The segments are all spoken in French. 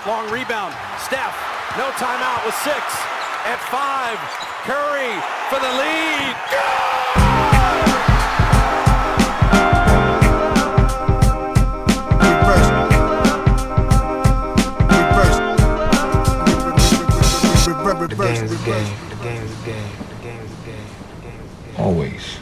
long rebound. Steph, no timeout with 6. At 5, Curry for the lead. The game's a game. The game's a game. The game's a game. The game's a game. Always.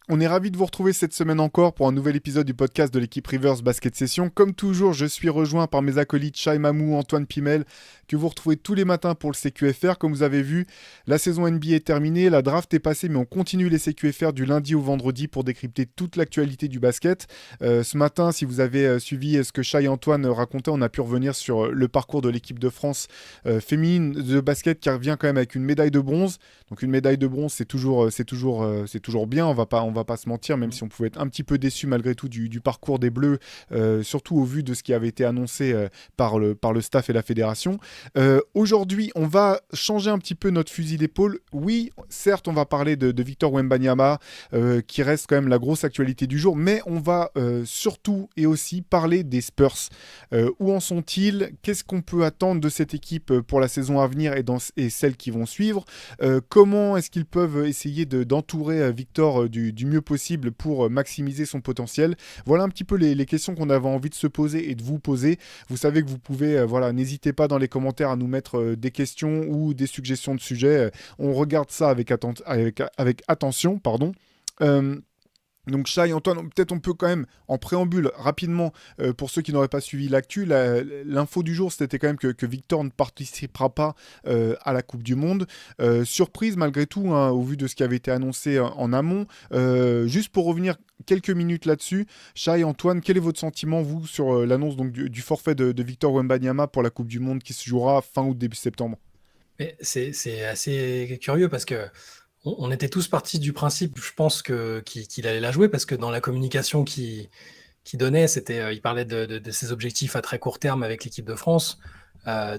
On est ravis de vous retrouver cette semaine encore pour un nouvel épisode du podcast de l'équipe Rivers Basket Session. Comme toujours, je suis rejoint par mes acolytes Shai Mamou, Antoine Pimel, que vous retrouvez tous les matins pour le CQFR. Comme vous avez vu, la saison NBA est terminée, la draft est passée, mais on continue les CQFR du lundi au vendredi pour décrypter toute l'actualité du basket. Ce matin, si vous avez suivi ce que Shai et Antoine racontaient, on a pu revenir sur le parcours de l'équipe de France féminine de basket qui revient quand même avec une médaille de bronze. Donc une médaille de bronze, c'est toujours bien, on va pas se mentir, même si on pouvait être un petit peu déçu malgré tout du parcours des Bleus, surtout au vu de ce qui avait été annoncé par le staff et la fédération. Aujourd'hui, on va changer un petit peu notre fusil d'épaule. Oui, certes, on va parler de Victor Wembanyama, qui reste quand même la grosse actualité du jour, mais on va surtout et aussi parler des Spurs. Où en sont-ils ? Qu'est-ce qu'on peut attendre de cette équipe pour la saison à venir et celles qui vont suivre ? Comment est-ce qu'ils peuvent essayer d'entourer Victor du mieux possible pour maximiser son potentiel ? Voilà un petit peu les questions qu'on avait envie de se poser et de vous poser. Vous savez que vous pouvez, n'hésitez pas dans les commentaires à nous mettre des questions ou des suggestions de sujets. On regarde ça avec attention. Donc Shai, Antoine, peut-être on peut quand même, en préambule, rapidement, pour ceux qui n'auraient pas suivi l'actu, l'info du jour, c'était quand même que Victor ne participera pas à la Coupe du Monde. Surprise malgré tout, hein, au vu de ce qui avait été annoncé en amont. Juste pour revenir quelques minutes là-dessus, Shai, Antoine, quel est votre sentiment, vous, sur l'annonce donc, du forfait de Victor Wembanyama pour la Coupe du Monde qui se jouera fin août, début septembre ? Mais c'est assez curieux parce que on était tous partis du principe, je pense, qu'il allait la jouer, parce que dans la communication qu'il donnait, il parlait de ses objectifs à très court terme avec l'équipe de France,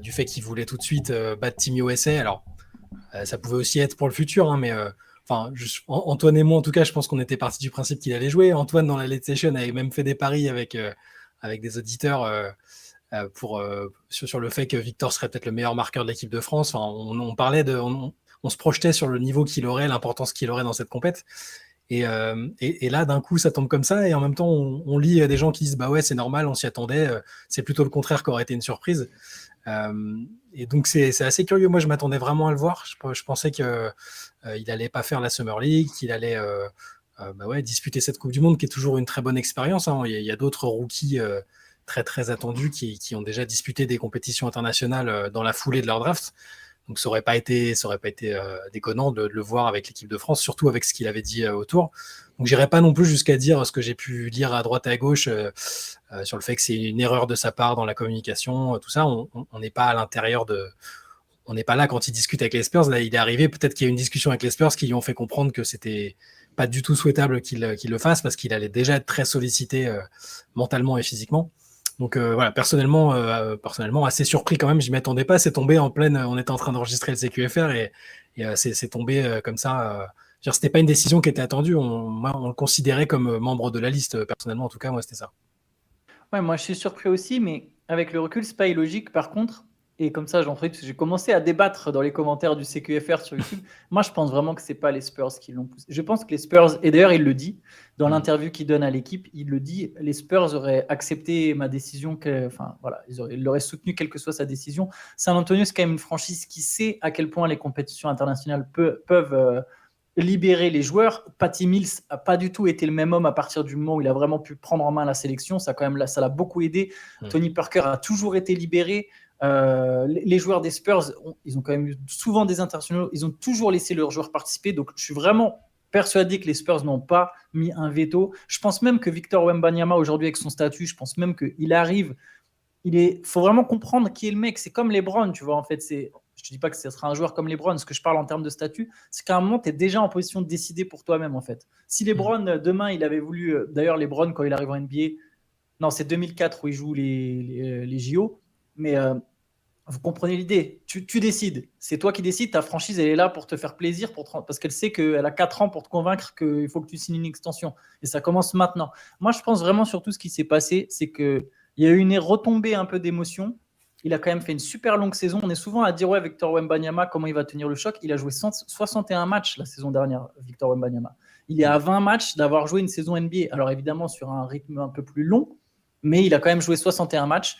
du fait qu'il voulait tout de suite battre Team USA. Alors, ça pouvait aussi être pour le futur, hein, mais Antoine et moi, en tout cas, je pense qu'on était partis du principe qu'il allait jouer. Antoine, dans la late session, avait même fait des paris avec des auditeurs sur le fait que Victor serait peut-être le meilleur marqueur de l'équipe de France. Enfin, on parlait on se projetait sur le niveau qu'il aurait, l'importance qu'il aurait dans cette compète. Et là, d'un coup, ça tombe comme ça. Et en même temps, on lit des gens qui disent « Bah ouais, c'est normal, on s'y attendait. C'est plutôt le contraire qui aurait été une surprise. » Et donc, c'est assez curieux. Moi, je m'attendais vraiment à le voir. Je pensais qu'il n'allait pas faire la Summer League, qu'il allait disputer cette Coupe du Monde, qui est toujours une très bonne expérience, hein. Il y a d'autres rookies très, très attendus qui ont déjà disputé des compétitions internationales dans la foulée de leur draft. Donc ça aurait pas été déconnant de le voir avec l'équipe de France, surtout avec ce qu'il avait dit autour. Donc j'irai pas non plus jusqu'à dire ce que j'ai pu lire à droite et à gauche sur le fait que c'est une erreur de sa part dans la communication, tout ça. On n'est pas à l'intérieur on n'est pas là quand il discute avec les Spurs. Là, il est arrivé, peut-être qu'il y a eu une discussion avec les Spurs qui lui ont fait comprendre que c'était pas du tout souhaitable qu'il le fasse, parce qu'il allait déjà être très sollicité mentalement et physiquement. Donc personnellement, assez surpris quand même. Je m'y attendais pas. C'est tombé en pleine. On était en train d'enregistrer le CQFR et c'est tombé comme ça. C'était pas une décision qui était attendue. On le considérait comme membre de la liste. Personnellement, en tout cas, moi, c'était ça. Ouais, moi je suis surpris aussi, mais avec le recul, c'est pas illogique. Par contre, et comme ça, j'en ferai, parce que j'ai commencé à débattre dans les commentaires du CQFR sur YouTube. Moi, je pense vraiment que c'est pas les Spurs qui l'ont poussé. Je pense que les Spurs, et d'ailleurs, il le dit dans l'interview qu'il donne à l'équipe, il le dit, les Spurs auraient accepté ma décision, ils l'auraient soutenu quelle que soit sa décision. San Antonio, c'est quand même une franchise qui sait à quel point les compétitions internationales peuvent libérer les joueurs. Patty Mills n'a pas du tout été le même homme à partir du moment où il a vraiment pu prendre en main la sélection. Ça l'a beaucoup aidé. Tony Parker a toujours été libéré. Les joueurs des Spurs, ils ont quand même eu souvent des internationaux. Ils ont toujours laissé leurs joueurs participer. Donc, je suis vraiment persuadé que les Spurs n'ont pas mis un veto. Je pense même que Victor Wembanyama, aujourd'hui, avec son statut, je pense même qu'il arrive. Faut vraiment comprendre qui est le mec. C'est comme LeBron, tu vois. En fait, je ne dis pas que ce sera un joueur comme LeBron. Ce que je parle en termes de statut, c'est qu'à un moment, tu es déjà en position de décider pour toi-même, en fait. Si LeBron, demain, il avait voulu... D'ailleurs, LeBron, quand il arrive en NBA... Non, c'est 2004 où il joue les JO. Mais vous comprenez l'idée. Tu décides. C'est toi qui décides. Ta franchise, elle est là pour te faire plaisir, parce qu'elle sait qu'elle a 4 ans pour te convaincre qu'il faut que tu signes une extension. Et ça commence maintenant. Moi, je pense vraiment surtout ce qui s'est passé, c'est que Il y a eu une retombée un peu d'émotion. Il a quand même fait une super longue saison. On est souvent à dire, ouais, Victor Wembanyama, comment il va tenir le choc. Il a joué 61 matchs la saison dernière, Victor Wembanyama. Il est à 20 matchs d'avoir joué une saison NBA. Alors évidemment, sur un rythme un peu plus long, mais il a quand même joué 61 matchs.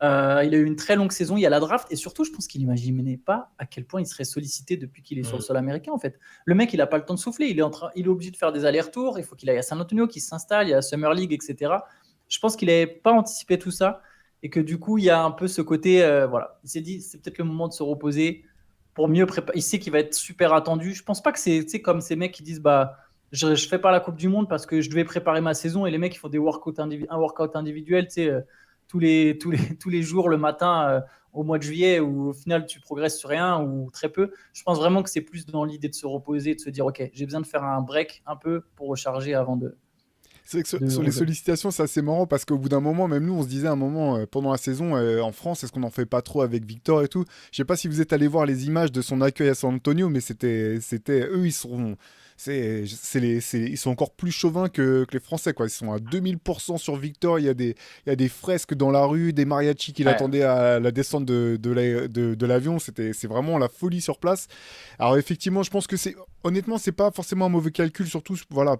Il a eu une très longue saison. Il y a la draft. Et surtout, je pense qu'il n'imaginait pas à quel point il serait sollicité depuis qu'il est sur le sol américain, en fait. Le mec, il n'a pas le temps de souffler. Il est obligé de faire des allers-retours. Il faut qu'il aille à San Antonio, qu'il s'installe. Il y a la Summer League, etc. Je pense qu'il n'avait pas anticipé tout ça. Et que du coup, il y a un peu ce côté, voilà, il s'est dit, c'est peut-être le moment de se reposer pour mieux préparer. Il sait qu'il va être super attendu. Je pense pas que c'est comme ces mecs qui disent, bah, je fais pas la Coupe du Monde parce que je devais préparer ma saison et les mecs, ils font un workout individuel, tous les jours le matin au mois de juillet où au final, tu progresses sur rien ou très peu. Je pense vraiment que c'est plus dans l'idée de se reposer, de se dire, OK, j'ai besoin de faire un break un peu pour recharger avant de. C'est vrai que sur les sollicitations, c'est assez marrant parce qu'au bout d'un moment, même nous, on se disait à un moment pendant la saison en France, est-ce qu'on n'en fait pas trop avec Victor et tout. Je sais pas si vous êtes allé voir les images de son accueil à San Antonio, mais c'était eux, ils sont encore plus chauvins que les Français, quoi. Ils sont à 2000% sur Victor. Il y a des fresques dans la rue, des mariachis qui l'attendaient à la descente de l'avion. C'est vraiment la folie sur place. Alors effectivement, je pense que honnêtement, c'est pas forcément un mauvais calcul, surtout voilà,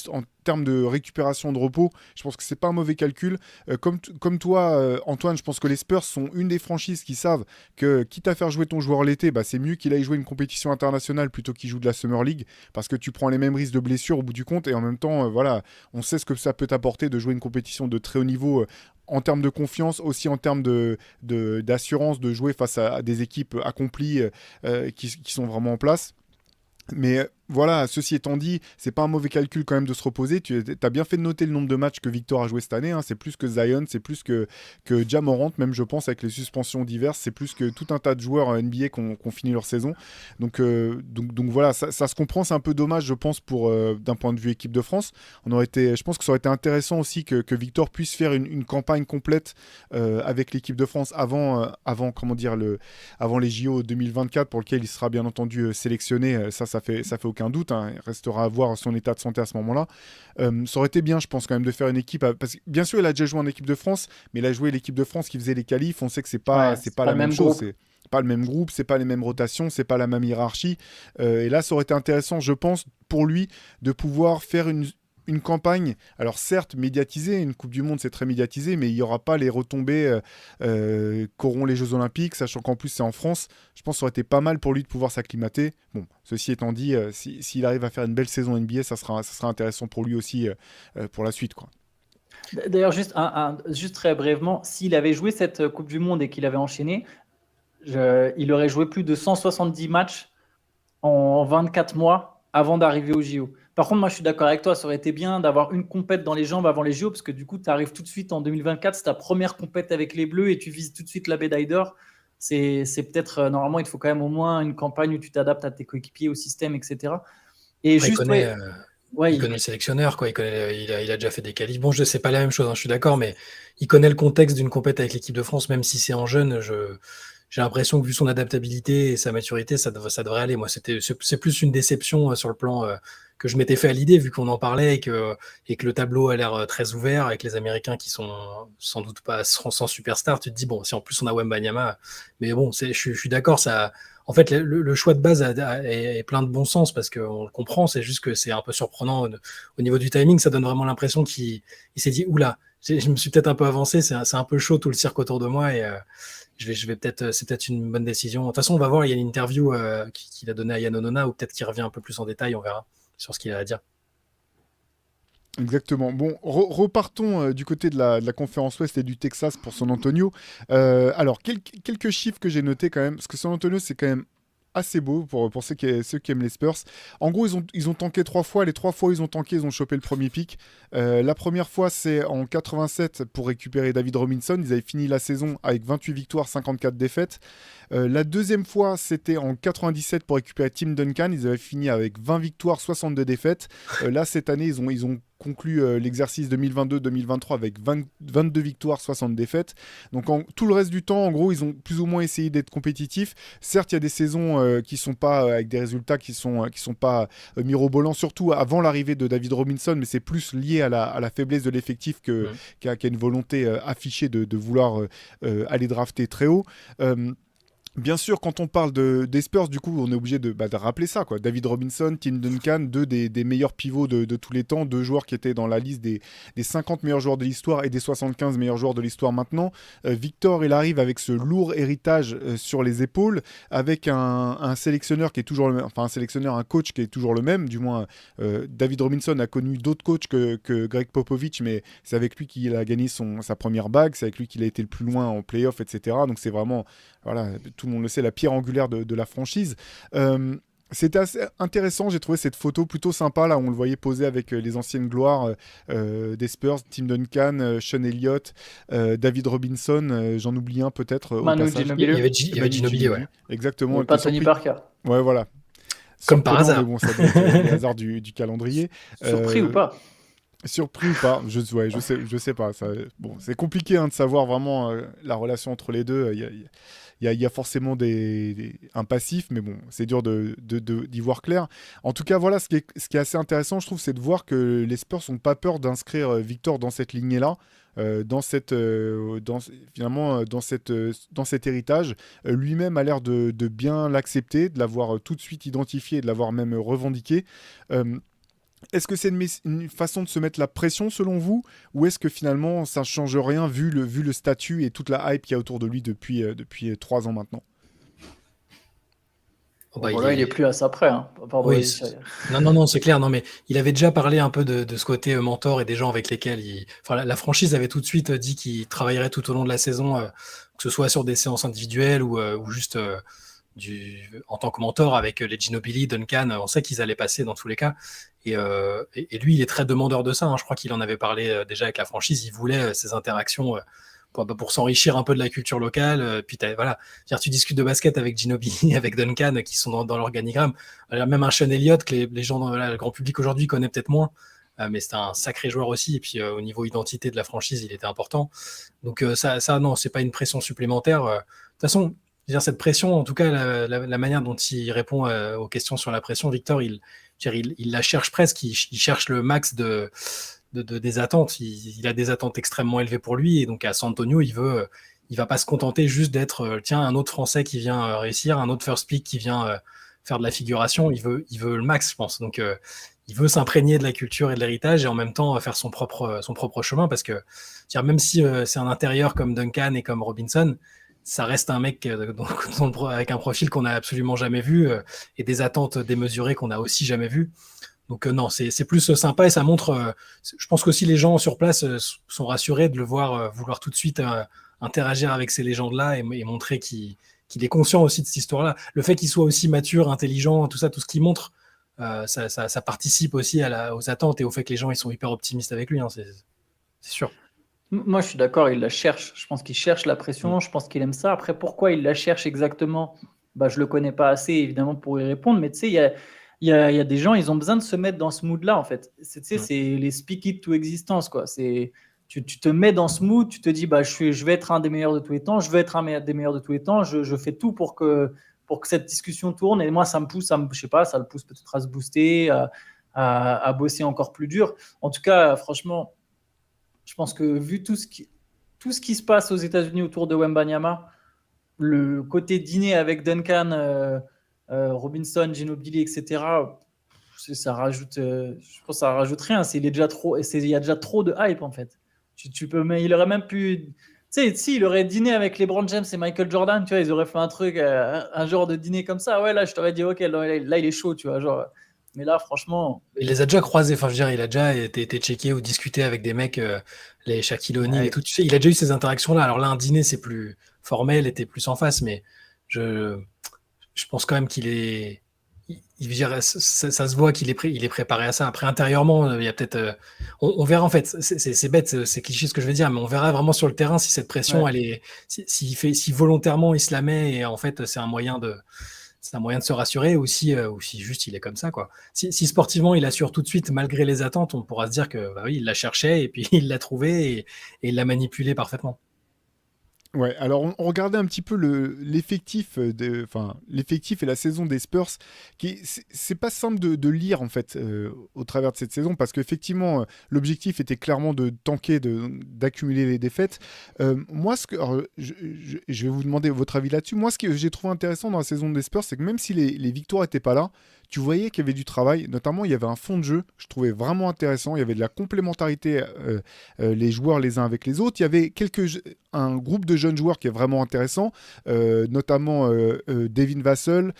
en termes de récupération de repos. Je pense que c'est pas un mauvais calcul. Comme toi, Antoine, je pense que les Spurs sont une des franchises qui savent que quitte à faire jouer ton joueur l'été, bah, c'est mieux qu'il aille jouer une compétition internationale plutôt qu'il joue de la Summer League, parce que tu prends les mêmes risques de blessure au bout du compte, et en même temps, voilà, on sait ce que ça peut t'apporter de jouer une compétition de très haut niveau en termes de confiance, aussi en termes d'assurance de jouer face à des équipes accomplies qui sont vraiment en place. Mais voilà, ceci étant dit, c'est pas un mauvais calcul quand même de se reposer. Tu as bien fait de noter le nombre de matchs que Victor a joué cette année. Hein. C'est plus que Zion, c'est plus que Ja Morant, même je pense, avec les suspensions diverses. C'est plus que tout un tas de joueurs NBA qui ont fini leur saison. Donc voilà, ça se comprend. C'est un peu dommage, je pense, d'un point de vue équipe de France. Je pense que ça aurait été intéressant aussi que Victor puisse faire une campagne complète avec l'équipe de France avant les JO 2024, pour lequel il sera bien entendu sélectionné. Ça fait aucun doute, hein. Il restera à voir son état de santé à ce moment-là. Ça aurait été bien, je pense, quand même, de faire une équipe. Parce que, bien sûr, il a déjà joué en équipe de France, mais il a joué l'équipe de France qui faisait les qualifs. On sait que c'est pas la même chose. C'est pas le même groupe, c'est pas les mêmes rotations, c'est pas la même hiérarchie. Et là, ça aurait été intéressant, je pense, pour lui, de pouvoir faire une campagne, alors certes médiatisée, une Coupe du Monde c'est très médiatisé, mais il n'y aura pas les retombées qu'auront les Jeux Olympiques, sachant qu'en plus c'est en France. Je pense que ça aurait été pas mal pour lui de pouvoir s'acclimater. Bon, ceci étant dit, s'il arrive à faire une belle saison NBA, ça sera intéressant pour lui aussi pour la suite, quoi. D'ailleurs, juste très brièvement, s'il avait joué cette Coupe du Monde et qu'il avait enchaîné, il aurait joué plus de 170 matchs en 24 mois avant d'arriver au JO. Par contre, moi, je suis d'accord avec toi. Ça aurait été bien d'avoir une compète dans les jambes avant les JO, parce que du coup, tu arrives tout de suite en 2024. C'est ta première compète avec les Bleus et tu vises tout de suite la médaille d'or. C'est peut-être, normalement, il te faut quand même au moins une campagne où tu t'adaptes à tes coéquipiers, au système, etc. Et il connaît le sélectionneur, quoi. Il a déjà fait des qualifs. Bon, je sais pas la même chose, hein, je suis d'accord, mais il connaît le contexte d'une compète avec l'équipe de France, même si c'est en jeune. J'ai l'impression que vu son adaptabilité et sa maturité, ça devrait aller. Moi, c'est plus une déception sur le plan que je m'étais fait à l'idée, vu qu'on en parlait et que le tableau a l'air très ouvert avec les Américains qui sont sans doute pas sans superstar. Tu te dis, bon, si en plus on a Wembanyama, mais bon, je suis d'accord. En fait, le choix de base est plein de bon sens parce qu'on le comprend. C'est juste que c'est un peu surprenant au niveau du timing. Ça donne vraiment l'impression qu'il s'est dit, oula, je me suis peut-être un peu avancé. C'est un peu chaud tout le cirque autour de moi et c'est peut-être une bonne décision. De toute façon, on va voir. Il y a une interview qu'il a donnée à Yann Onona ou peut-être qu'il revient un peu plus en détail. On verra sur ce qu'il a à dire. Exactement. Bon, repartons du côté de la conférence Ouest et du Texas pour San Antonio. Alors, quelques chiffres que j'ai notés quand même, parce que San Antonio, c'est quand même assez beau pour ceux qui aiment les Spurs. En gros, ils ont tanké 3 fois. Les 3 fois où ils ont tanké, ils ont chopé le premier pick. La première fois, c'est en 87 pour récupérer David Robinson. Ils avaient fini la saison avec 28 victoires, 54 défaites. La deuxième fois, c'était en 97 pour récupérer Tim Duncan. Ils avaient fini avec 20 victoires, 62 défaites. Là, cette année, ils ont conclu l'exercice 2022-2023 avec 22 victoires, 60 défaites. Donc tout le reste du temps, en gros, ils ont plus ou moins essayé d'être compétitifs. Certes, il y a des saisons qui sont pas avec des résultats qui sont pas mirobolants, surtout avant l'arrivée de David Robinson, mais c'est plus lié à la faiblesse de l'effectif qu'à une volonté affichée de vouloir aller drafter très haut. Bien sûr, quand on parle des Spurs, du coup, on est obligé de rappeler ça, quoi. David Robinson, Tim Duncan, deux des meilleurs pivots de tous les temps, deux joueurs qui étaient dans la liste des 50 meilleurs joueurs de l'histoire et des 75 meilleurs joueurs de l'histoire maintenant. Victor, il arrive avec ce lourd héritage sur les épaules, avec un sélectionneur qui est toujours le même, enfin un coach qui est toujours le même, du moins David Robinson a connu d'autres coachs que Greg Popovich, mais c'est avec lui qu'il a gagné sa première bague, c'est avec lui qu'il a été le plus loin en play-off, etc. Donc c'est vraiment, voilà, tout le monde le sait, la pierre angulaire de la franchise. C'était assez intéressant, j'ai trouvé cette photo plutôt sympa, là, on le voyait poser avec les anciennes gloires des Spurs, Tim Duncan, Sean Elliott, David Robinson, j'en oublie un peut-être au Manu passage. Ginobili. Il y avait Ginobili, ouais. Exactement. Et pas Tony Parker. Ouais, voilà. Comme par Surprenant, hasard. mais bon, ça doit être les hasards du calendrier. Surpris ou pas? Surpris ou pas, je sais pas. Bon, c'est compliqué de savoir vraiment la relation entre les deux. Il y a forcément un passif, mais bon, c'est dur d'y voir clair. En tout cas, voilà, ce qui est assez intéressant, je trouve, c'est de voir que les Spurs n'ont pas peur d'inscrire Victor dans cette lignée-là. Dans cet héritage, lui-même a l'air de bien l'accepter, de l'avoir tout de suite identifié, de l'avoir même revendiqué. Est-ce que c'est une façon de se mettre la pression selon vous, ou est-ce que finalement ça ne change rien vu le statut et toute la hype qu'il y a autour de lui depuis 3 ans maintenant? Il est plus à ça près. Hein. Pardon, oui, non, c'est clair. Non, mais il avait déjà parlé un peu de ce côté mentor et des gens avec lesquels la franchise avait tout de suite dit qu'il travaillerait tout au long de la saison, que ce soit sur des séances individuelles ou juste en tant que mentor avec les Ginobili, Duncan. On sait qu'ils allaient passer dans tous les cas. Et lui, il est très demandeur de ça. Hein. Je crois qu'il en avait parlé déjà avec la franchise. Il voulait ces interactions pour s'enrichir un peu de la culture locale. Puis voilà, tu discutes de basket avec Ginobili, avec Duncan, qui sont dans l'organigramme. Même un Sean Elliott que les gens, le grand public aujourd'hui connaît peut-être moins. Mais c'était un sacré joueur aussi. Et puis au niveau identité de la franchise, il était important. Donc ça non, c'est pas une pression supplémentaire. De toute façon, cette pression, en tout cas, la manière dont il répond aux questions sur la pression, Victor, il la cherche presque, il cherche le max des attentes. Il a des attentes extrêmement élevées pour lui, et donc à San Antonio, il va pas se contenter juste d'être un autre Français qui vient réussir, un autre first pick qui vient faire de la figuration. Il veut le max, je pense. Donc il veut s'imprégner de la culture et de l'héritage et en même temps faire son propre chemin, parce que même si c'est un intérieur comme Duncan et comme Robinson, ça reste un mec avec un profil qu'on n'a absolument jamais vu et des attentes démesurées qu'on n'a aussi jamais vues. Donc non, c'est plus sympa et ça montre, je pense qu'aussi les gens sur place sont rassurés de le voir vouloir tout de suite interagir avec ces légendes-là et montrer qu'il est conscient aussi de cette histoire-là. Le fait qu'il soit aussi mature, intelligent, tout ce qu'il montre, ça participe aussi aux attentes et au fait que les gens ils sont hyper optimistes avec lui, hein, c'est sûr. Moi, je suis d'accord, il la cherche. Je pense qu'il cherche la pression, je pense qu'il aime ça. Après, pourquoi il la cherche exactement? Je ne le connais pas assez, évidemment, pour y répondre. Mais tu sais, il y a des gens, ils ont besoin de se mettre dans ce mood-là, en fait. C'est les speak it to existence, quoi. Tu te mets dans ce mood, tu te dis, je vais être un des meilleurs de tous les temps, je veux être un des meilleurs de tous les temps, je fais tout pour que cette discussion tourne. Et moi, ça me pousse, je sais pas, ça le pousse peut-être à se booster, à bosser encore plus dur. En tout cas, franchement, je pense que vu tout ce qui se passe aux États-Unis autour de Wembanyama, le côté dîner avec Duncan, Robinson, Ginobili, etc., ça rajoute, je pense que ça rajoute rien. Il y a déjà trop de hype, en fait. Il aurait même pu... Tu sais, si il aurait dîné avec LeBron James et Michael Jordan, tu vois, ils auraient fait un truc, un genre de dîner comme ça. Ouais, là, je t'aurais dit, ok, là, il est chaud, tu vois, genre... Mais là, franchement... Il les a déjà croisés. Enfin, je veux dire, il a déjà été checké ou discuté avec des mecs, les Shaquille O'Neal et tout. Tu sais, il a déjà eu ces interactions-là. Alors là, un dîner, c'est plus formel, était plus en face, mais je pense quand même qu'il est... Ça se voit qu'il est préparé à ça. Après, intérieurement, il y a peut-être... on verra, en fait. C'est bête, c'est cliché ce que je vais dire, mais on verra vraiment sur le terrain si cette pression, elle est... Si volontairement, il se la met et en fait, c'est un moyen c'est un moyen de se rassurer ou si juste il est comme ça, quoi. Si sportivement il assure tout de suite malgré les attentes, on pourra se dire que bah oui, il la cherchait et puis il l'a trouvé et il l'a manipulé parfaitement. Ouais, alors on regardait un petit peu l'effectif l'effectif et la saison des Spurs, c'est pas simple de lire en fait au travers de cette saison parce qu'effectivement l'objectif était clairement de tanker, d'accumuler les défaites. Moi, alors, je vais vous demander votre avis là-dessus. Moi, ce que j'ai trouvé intéressant dans la saison des Spurs, c'est que même si les victoires étaient pas là, tu voyais qu'il y avait du travail, notamment il y avait un fond de jeu, je trouvais vraiment intéressant, il y avait de la complémentarité, les joueurs les uns avec les autres, il y avait un groupe de jeunes joueurs qui est vraiment intéressant, notamment Devin Vassell,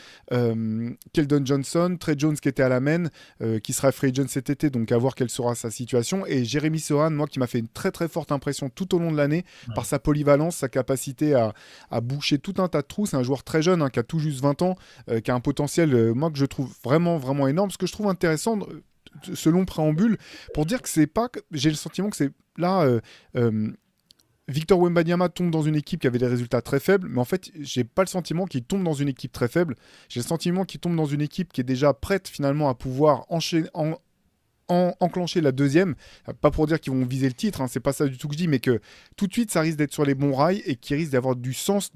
Keldon Johnson, Trey Jones qui était à la main, qui sera free agent cet été, donc à voir quelle sera sa situation, et Jeremy Sohan, moi qui m'a fait une très très forte impression tout au long de l'année, par sa polyvalence, sa capacité à boucher tout un tas de trous. C'est un joueur très jeune, qui a tout juste 20 ans, qui a un potentiel, moi que je trouve vraiment vraiment énorme. Ce que je trouve intéressant, ce long préambule, pour dire que c'est pas, j'ai le sentiment que c'est là, Victor Wembanyama tombe dans une équipe qui avait des résultats très faibles, mais en fait, j'ai pas le sentiment qu'il tombe dans une équipe très faible. J'ai le sentiment qu'il tombe dans une équipe qui est déjà prête finalement à pouvoir enclencher la deuxième. Pas pour dire qu'ils vont viser le titre, c'est pas ça du tout que je dis, mais que tout de suite, ça risque d'être sur les bons rails et qu'il risque d'avoir du sens.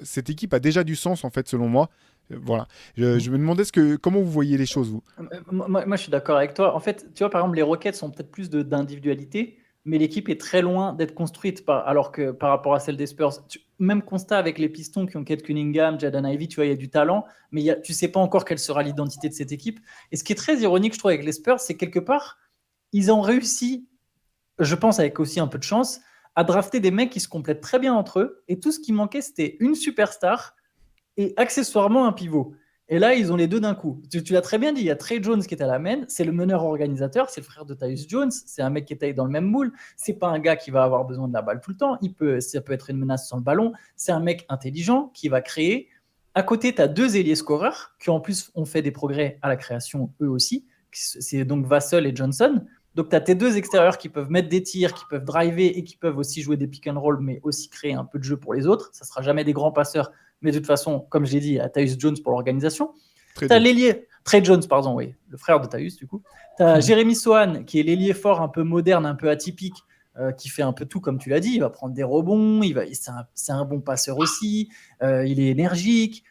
Cette équipe a déjà du sens, en fait, selon moi. Voilà. Je me demandais comment vous voyez les choses, vous. Moi, je suis d'accord avec toi. En fait, tu vois, par exemple, les Rockets ont peut-être plus d'individualité, mais l'équipe est très loin d'être construite alors que par rapport à celle des Spurs. Même constat avec les Pistons qui ont Kate Cunningham, Jaden Ivey, tu vois, il y a du talent, mais tu sais pas encore quelle sera l'identité de cette équipe. Et ce qui est très ironique, je trouve, avec les Spurs, c'est quelque part, ils ont réussi, je pense avec aussi un peu de chance, à drafter des mecs qui se complètent très bien entre eux, et tout ce qui manquait, c'était une superstar et accessoirement un pivot. Et là, ils ont les deux d'un coup. Tu l'as très bien dit, il y a Trey Jones qui est à la main, c'est le meneur organisateur, c'est le frère de Tyus Jones, c'est un mec qui est taillé dans le même moule, c'est pas un gars qui va avoir besoin de la balle tout le temps, ça peut être une menace sur le ballon, c'est un mec intelligent qui va créer. À côté, tu as deux ailiers scoreurs qui en plus ont fait des progrès à la création eux aussi, c'est donc Vassell et Johnson. Donc tu as tes deux extérieurs qui peuvent mettre des tirs, qui peuvent driver et qui peuvent aussi jouer des pick and roll, mais aussi créer un peu de jeu pour les autres. Ça ne sera jamais des grands passeurs, mais de toute façon, comme je l'ai dit, à Tyus Jones pour l'organisation. Tu as l'ailier, Trey Jones, pardon, oui, le frère de Tyus, du coup. Tu as Jeremy Sohan, qui est l'ailier fort, un peu moderne, un peu atypique, qui fait un peu tout, comme tu l'as dit. Il va prendre des rebonds, c'est un bon passeur aussi, il est énergique.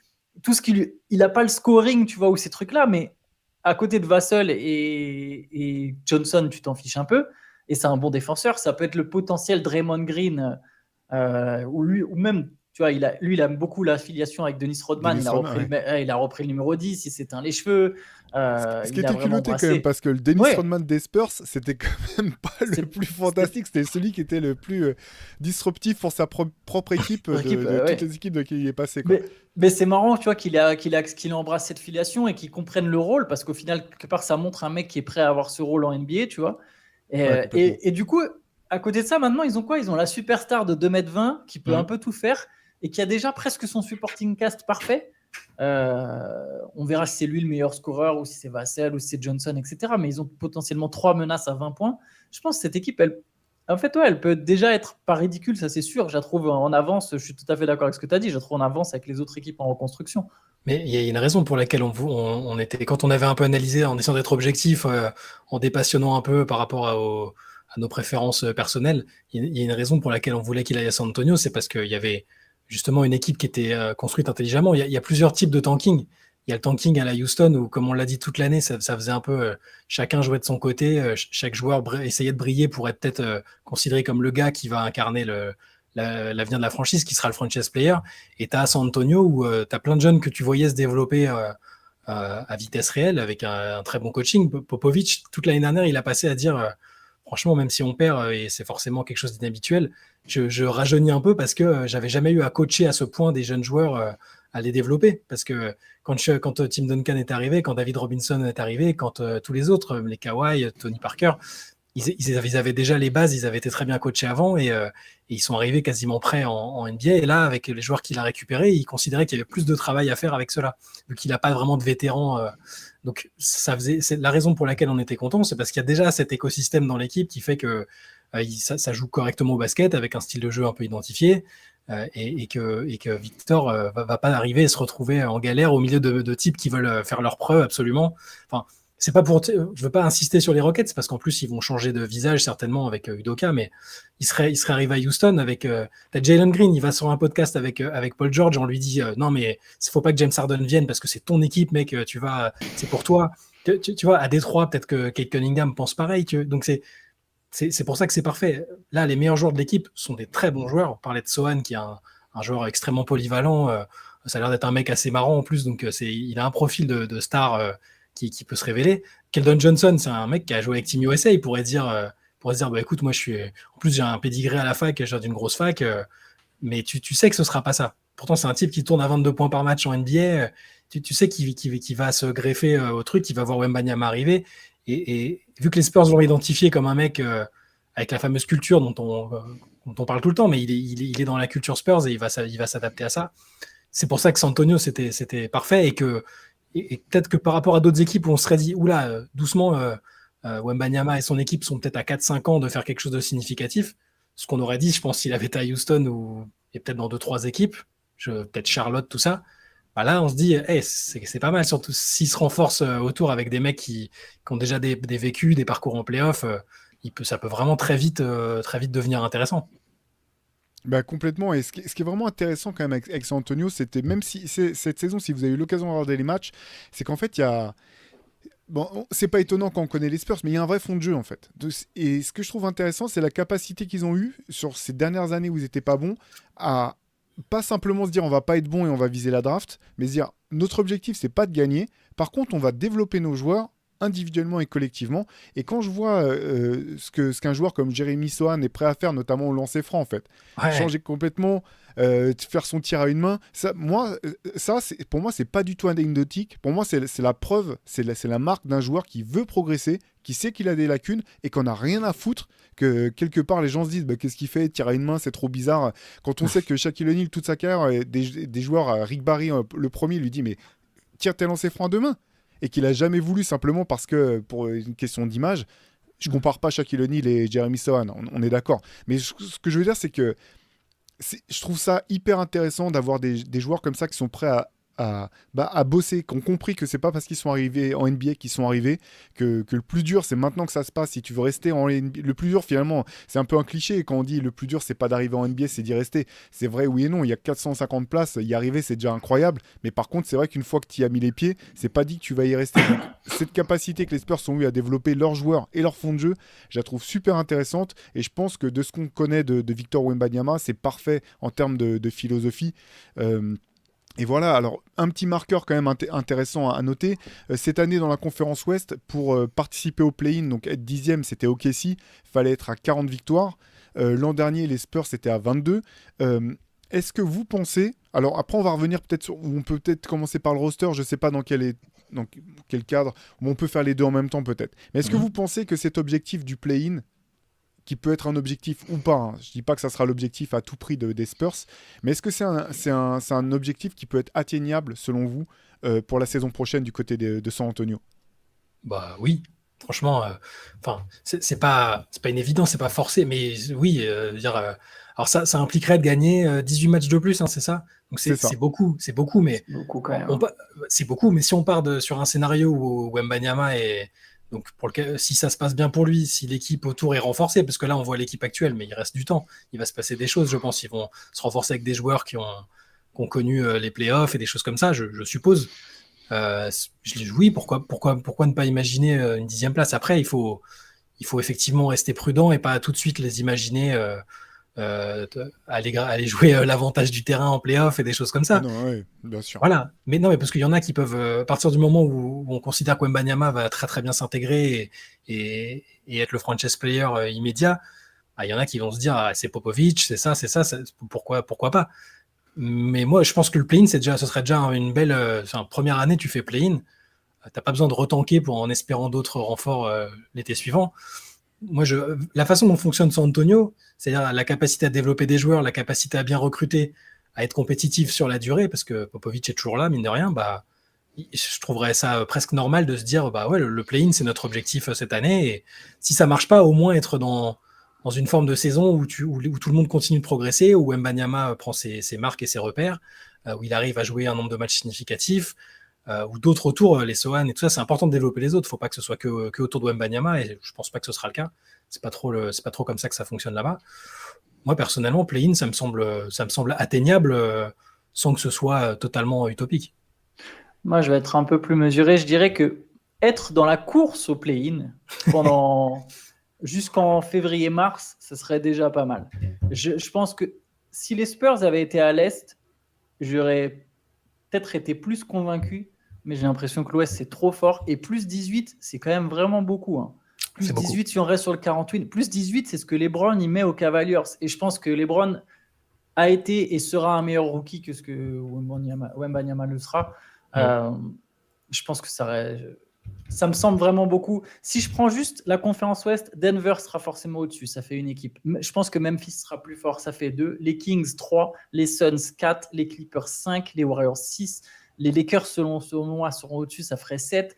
Tout ce il n'a pas le scoring, tu vois, ou ces trucs-là, mais à côté de Vassell et Johnson, tu t'en fiches un peu. Et c'est un bon défenseur. Ça peut être le potentiel Draymond Green, ou même. Tu vois, lui, il a beaucoup l'affiliation avec Dennis Rodman. Il a repris le numéro 10, il s'éteint les cheveux. Ce qui était culotté quand même, parce que le Dennis Rodman des Spurs, c'était quand même pas le plus fantastique. C'était celui qui était le plus disruptif pour sa propre équipe de toutes les équipes de qui il est passé. Quoi. Mais c'est marrant, tu vois, qu'il embrasse cette filiation et qu'il comprenne le rôle, parce qu'au final, quelque part, ça montre un mec qui est prêt à avoir ce rôle en NBA, tu vois. Et du coup, à côté de ça, maintenant, ils ont quoi ? Ils ont la superstar de 2m20 qui peut un peu tout faire et qui a déjà presque son supporting cast parfait. On verra si c'est lui le meilleur scoreur ou si c'est Vassell ou si c'est Johnson, etc. Mais ils ont potentiellement 3 menaces à 20 points. Je pense que cette équipe, elle peut déjà être pas ridicule, ça c'est sûr. Je la trouve en avance, je suis tout à fait d'accord avec ce que tu as dit, je la trouve en avance avec les autres équipes en reconstruction. Mais il y a une raison pour laquelle on était, quand on avait un peu analysé en essayant d'être objectif, en dépassionnant un peu par rapport à nos préférences personnelles, il y a une raison pour laquelle on voulait qu'il aille à San Antonio, c'est parce qu'il y avait justement une équipe qui était construite intelligemment. Il y a plusieurs types de tanking. Il y a le tanking à la Houston où, comme on l'a dit toute l'année, ça faisait un peu chacun jouait de son côté, chaque joueur essayait de briller pour être peut-être considéré comme le gars qui va incarner l'avenir de la franchise, qui sera le franchise player. Et tu as à San Antonio où tu as plein de jeunes que tu voyais se développer à vitesse réelle avec un très bon coaching. Popovic, toute l'année dernière, il a passé à dire franchement, même si on perd, et c'est forcément quelque chose d'inhabituel, je rajeunis un peu parce que j'avais jamais eu à coacher à ce point des jeunes joueurs à les développer. Parce que quand Tim Duncan est arrivé, quand David Robinson est arrivé, quand tous les autres, les Kawhi, Tony Parker, ils avaient déjà les bases, ils avaient été très bien coachés avant et ils sont arrivés quasiment prêts en NBA. Et là, avec les joueurs qu'il a récupérés, il considérait qu'il y avait plus de travail à faire avec cela, vu qu'il n'a pas vraiment de vétérans. Donc, c'est la raison pour laquelle on était content, c'est parce qu'il y a déjà cet écosystème dans l'équipe qui fait que ça joue correctement au basket avec un style de jeu un peu identifié. et que Victor va pas arriver et se retrouver en galère au milieu de types qui veulent faire leur preuve absolument. Enfin, c'est pas je veux pas insister sur les Rockets parce qu'en plus ils vont changer de visage certainement avec Udoka, mais il serait arrivé à Houston avec t'as Jalen Green, il va sur un podcast avec Paul George, on lui dit non mais il faut pas que James Harden vienne parce que c'est ton équipe mec, c'est pour toi. Tu vois, à Détroit peut-être que Kate Cunningham pense pareil, donc c'est pour ça que c'est parfait. Là, les meilleurs joueurs de l'équipe sont des très bons joueurs. On parlait de Sohan, qui est un joueur extrêmement polyvalent. Ça a l'air d'être un mec assez marrant en plus. Donc, il a un profil de star qui peut se révéler. Keldon Johnson, c'est un mec qui a joué avec Team USA. Il pourrait dire bah, écoute, moi, en plus, j'ai un pédigré à la fac, je viens d'une grosse fac. Mais tu sais que ce sera pas ça. Pourtant, c'est un type qui tourne à 22 points par match en NBA. Tu sais qu'il va se greffer au truc, qu'il va voir Wembanyama arriver. Et vu que les Spurs l'ont identifié comme un mec avec la fameuse culture dont on parle tout le temps, mais il est dans la culture Spurs et il va s'adapter à ça. C'est pour ça que San Antonio, c'était parfait et peut-être que par rapport à d'autres équipes où on se serait dit, oula, doucement, Wembanyama et son équipe sont peut-être à 4-5 ans de faire quelque chose de significatif. Ce qu'on aurait dit, je pense, s'il avait été à Houston et peut-être dans 2-3 équipes, peut-être Charlotte, tout ça. Bah là, on se dit, c'est pas mal, surtout s'il se renforce autour avec des mecs qui ont déjà des vécus, des parcours en playoff, ça peut vraiment très vite devenir intéressant. Bah, complètement. Et ce qui est vraiment intéressant quand même avec San Antonio, c'était même si cette saison, si vous avez eu l'occasion de regarder les matchs, c'est qu'en fait, il y a. Bon, c'est pas étonnant quand on connaît les Spurs, mais il y a un vrai fond de jeu en fait. Et ce que je trouve intéressant, c'est la capacité qu'ils ont eue sur ces dernières années où ils étaient pas bons à pas simplement se dire on va pas être bon et on va viser la draft, mais se dire notre objectif c'est pas de gagner. Par contre, on va développer nos joueurs individuellement et collectivement. Et quand je vois ce qu'un joueur comme Jeremy Sohan est prêt à faire, notamment au lancer franc en fait, changer complètement, faire son tir à une main, pour moi c'est pas du tout anecdotique. Pour moi c'est la preuve, c'est la marque d'un joueur qui veut progresser, qui sait qu'il a des lacunes et qu'on n'a rien à foutre que quelque part les gens se disent qu'est-ce qu'il fait, tir à une main, c'est trop bizarre. Quand on sait que Shaquille O'Neal toute sa carrière, des joueurs, Rick Barry le premier lui dit mais tire tes lancers francs de main, et qu'il a jamais voulu simplement parce que pour une question d'image. Je compare pas Shaquille O'Neal et Jeremy Sohan, on est d'accord. Mais ce que je veux dire, c'est que je trouve ça hyper intéressant d'avoir des joueurs comme ça qui sont prêts à bosser, qui ont compris que c'est pas parce qu'ils sont arrivés en NBA qu'ils sont arrivés, que le plus dur c'est maintenant que ça se passe. Si tu veux rester en NBA, le plus dur finalement, c'est un peu un cliché quand on dit le plus dur c'est pas d'arriver en NBA, c'est d'y rester. C'est vrai oui et non, il y a 450 places, y arriver c'est déjà incroyable, mais par contre c'est vrai qu'une fois que tu y as mis les pieds, c'est pas dit que tu vas y rester. Donc, cette capacité que les Spurs ont eu à développer leurs joueurs et leur fond de jeu, je la trouve super intéressante et je pense que de ce qu'on connaît de Victor Wembanyama, c'est parfait en termes de philosophie. Et voilà, alors un petit marqueur quand même intéressant à noter, cette année dans la conférence Ouest, pour participer au play-in, donc être 10e, c'était OKC, il fallait être à 40 victoires. L'an dernier, les Spurs, c'était à 22. Est-ce que vous pensez, alors après on va revenir peut-être on peut peut-être commencer par le roster, je ne sais pas dans quel cadre, mais on peut faire les deux en même temps peut-être. Mais est-ce que vous pensez que cet objectif du play-in, qui peut être un objectif ou pas, hein. Je dis pas que ça sera l'objectif à tout prix des Spurs, mais est-ce que c'est un objectif qui peut être atteignable selon vous pour la saison prochaine du côté de San Antonio? Bah oui, franchement, c'est pas une évidence, c'est pas forcé, mais oui, alors ça impliquerait de gagner 18 matchs de plus, hein, c'est ça? Donc c'est beaucoup, mais c'est beaucoup quand même. C'est beaucoup, mais si on part sur un scénario où Wembanyama est donc si ça se passe bien pour lui, si l'équipe autour est renforcée, parce que là on voit l'équipe actuelle, mais il reste du temps, il va se passer des choses, je pense, ils vont se renforcer avec des joueurs qui ont connu les playoffs et des choses comme ça, je suppose. Oui, pourquoi ne pas imaginer une 10e place? Après, il faut effectivement rester prudent et pas tout de suite les imaginer aller jouer l'avantage du terrain en play-off et des choses comme ça. Non, oui, bien sûr. Voilà. Mais non, mais parce qu'il y en a qui peuvent, à partir du moment où on considère que Wembanyama va très très bien s'intégrer et être le franchise player immédiat, il y en a qui vont se dire c'est Popovic, c'est ça, pourquoi pas. Mais moi, je pense que le play-in, ce serait déjà une belle première année, tu fais play-in, t'as pas besoin de retanker en espérant d'autres renforts l'été suivant. Moi, la façon dont fonctionne San Antonio, c'est-à-dire la capacité à développer des joueurs, la capacité à bien recruter, à être compétitif sur la durée, parce que Popovic est toujours là, mine de rien, je trouverais ça presque normal de se dire, ouais, le play-in, c'est notre objectif cette année, et si ça marche pas, au moins être dans dans une forme de saison où tout le monde continue de progresser, où Wembanyama prend ses marques et ses repères, où il arrive à jouer un nombre de matchs significatifs, ou d'autres autour, les Sohan et tout ça, c'est important de développer les autres. Il ne faut pas que ce soit que autour de Wembanyama, et je ne pense pas que ce sera le cas. C'est pas trop comme ça que ça fonctionne là-bas. Moi, personnellement, play-in, ça me semble atteignable sans que ce soit totalement utopique. Moi, je vais être un peu plus mesuré. Je dirais que être dans la course au play-in jusqu'en février-mars, ce serait déjà pas mal. Je pense que si les Spurs avaient été à l'Est, j'aurais peut-être été plus convaincu, mais j'ai l'impression que l'Ouest, c'est trop fort. Et plus 18, c'est quand même vraiment beaucoup. Hein. Plus C'est 18 beaucoup. si on reste sur le 48. Plus 18, c'est ce que LeBron y met aux Cavaliers. Et je pense que LeBron a été et sera un meilleur rookie que ce que Wembanyama le sera. Je pense que ça me semble vraiment beaucoup. Si je prends juste la conférence Ouest, Denver sera forcément au-dessus. Ça fait une équipe. Je pense que Memphis sera plus fort. Ça fait 2. Les Kings, 3. Les Suns, 4. Les Clippers, 5. Les Warriors, 6. Les Lakers, selon moi, seront au-dessus. Ça ferait 7.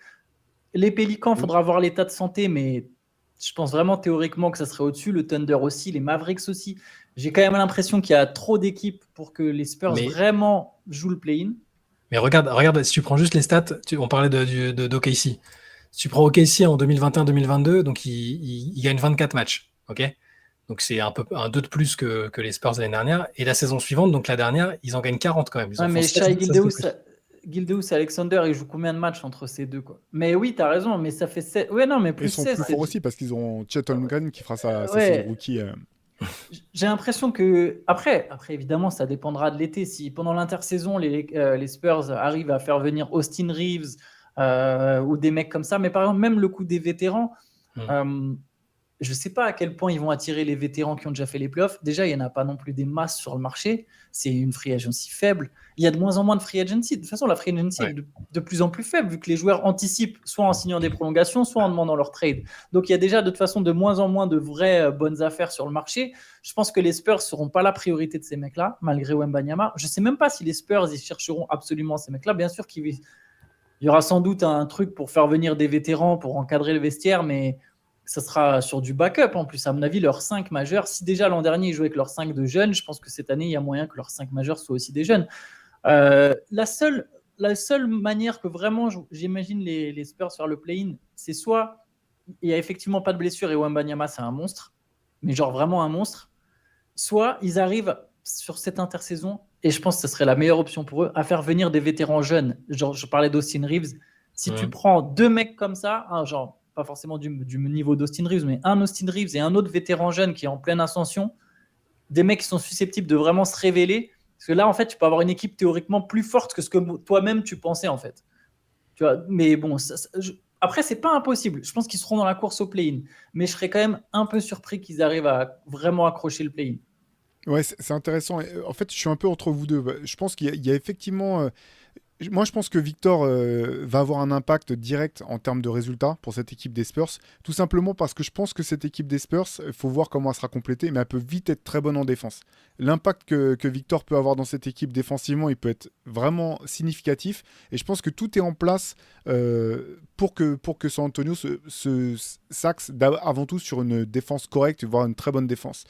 Les Pélicans, il faudra voir l'état de santé, mais je pense vraiment théoriquement que ça serait au-dessus. Le Thunder aussi. Les Mavericks aussi. J'ai quand même l'impression qu'il y a trop d'équipes pour que les Spurs vraiment jouent le play-in. Mais regarde, si tu prends juste les stats, on parlait d'OKC. Si tu prends OKC en 2021-2022, donc il gagne 24 matchs, ok. Donc c'est un 2 de plus que les Spurs l'année dernière. Et la saison suivante, donc la dernière, ils en gagnent 40 quand même. Mais Shai Gilgeous-Alexander, il joue combien de matchs entre ces deux, quoi. Mais oui, t'as raison, mais ça fait 7. Ouais, non, mais plus 16. Ils sont plus forts aussi parce qu'ils ont Chet Holmgren qui fera sa saison rookie. J'ai l'impression que après évidemment ça dépendra de l'été. Si pendant l'intersaison les Spurs arrivent à faire venir Austin Reeves ou des mecs comme ça, mais par exemple même le coup des vétérans, je ne sais pas à quel point ils vont attirer les vétérans qui ont déjà fait les playoffs. Déjà, il n'y en a pas non plus des masses sur le marché. C'est une free agency faible. Il y a de moins en moins de free agency. De toute façon, la free agency est de plus en plus faible vu que les joueurs anticipent soit en signant des prolongations, soit en demandant leur trade. Donc, il y a déjà de toute façon de moins en moins de vraies bonnes affaires sur le marché. Je pense que les Spurs ne seront pas la priorité de ces mecs-là, malgré Wembanyama. Je ne sais même pas si les Spurs ils chercheront absolument ces mecs-là. Bien sûr qu'il y aura sans doute un truc pour faire venir des vétérans, pour encadrer le vestiaire, mais ça sera sur du backup en plus. À mon avis, leurs 5 majeurs, si déjà l'an dernier ils jouaient avec leurs 5 de jeunes, je pense que cette année il y a moyen que leurs 5 majeurs soient aussi des jeunes. La seule manière que vraiment j'imagine les Spurs faire le play-in, c'est soit il n'y a effectivement pas de blessure et Wembanyama c'est un monstre, mais genre vraiment un monstre, soit ils arrivent sur cette intersaison, et je pense que ce serait la meilleure option pour eux, à faire venir des vétérans jeunes. Genre, je parlais d'Austin Reeves. Si tu prends 2 mecs comme ça, genre pas forcément du niveau d'Austin Reeves, mais un Austin Reeves et un autre vétéran jeune qui est en pleine ascension, des mecs qui sont susceptibles de vraiment se révéler, parce que là, en fait, tu peux avoir une équipe théoriquement plus forte que ce que toi-même tu pensais, en fait. Tu vois, mais bon, après, c'est pas impossible. Je pense qu'ils seront dans la course au play-in, mais je serais quand même un peu surpris qu'ils arrivent à vraiment accrocher le play-in. Ouais, c'est intéressant. En fait, je suis un peu entre vous deux. Je pense qu'il y a effectivement... Moi, je pense que Victor va avoir un impact direct en termes de résultats pour cette équipe des Spurs. Tout simplement parce que je pense que cette équipe des Spurs, il faut voir comment elle sera complétée, mais elle peut vite être très bonne en défense. L'impact que Victor peut avoir dans cette équipe défensivement, il peut être vraiment significatif. Et je pense que tout est en place pour que San Antonio s'axe avant tout sur une défense correcte, voire une très bonne défense.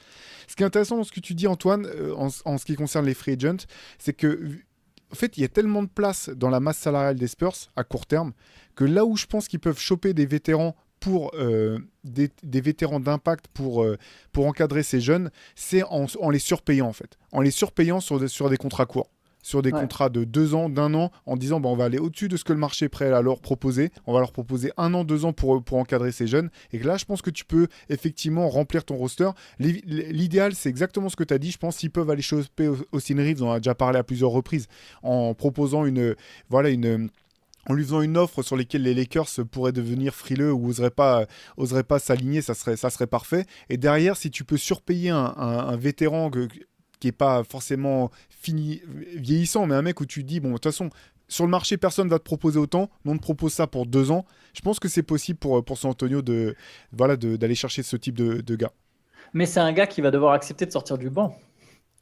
Ce qui est intéressant dans ce que tu dis, Antoine, en ce qui concerne les free agents, c'est que... En fait, il y a tellement de place dans la masse salariale des Spurs à court terme que là où je pense qu'ils peuvent choper des vétérans pour des vétérans d'impact pour encadrer ces jeunes, c'est en les surpayant en fait, en les surpayant sur des contrats courts, sur des contrats de 2 ans, d'1 an, en disant on va aller au-dessus de ce que le marché est prêt à leur proposer, on va leur proposer 1 an, 2 ans pour encadrer ces jeunes, et que là je pense que tu peux effectivement remplir ton roster. L'idéal c'est exactement ce que tu as dit, je pense qu'ils peuvent aller choper Austin Reeves, on en a déjà parlé à plusieurs reprises, en proposant en lui faisant une offre sur laquelle les Lakers pourraient devenir frileux ou oseraient pas s'aligner, ça serait parfait. Et derrière, si tu peux surpayer un vétéran qui n'est pas forcément vieillissant, mais un mec où tu dis, bon, de toute façon, sur le marché, personne ne va te proposer autant, mais on te propose ça pour 2 ans. Je pense que c'est possible pour San Antonio d'aller chercher ce type de gars. Mais c'est un gars qui va devoir accepter de sortir du banc.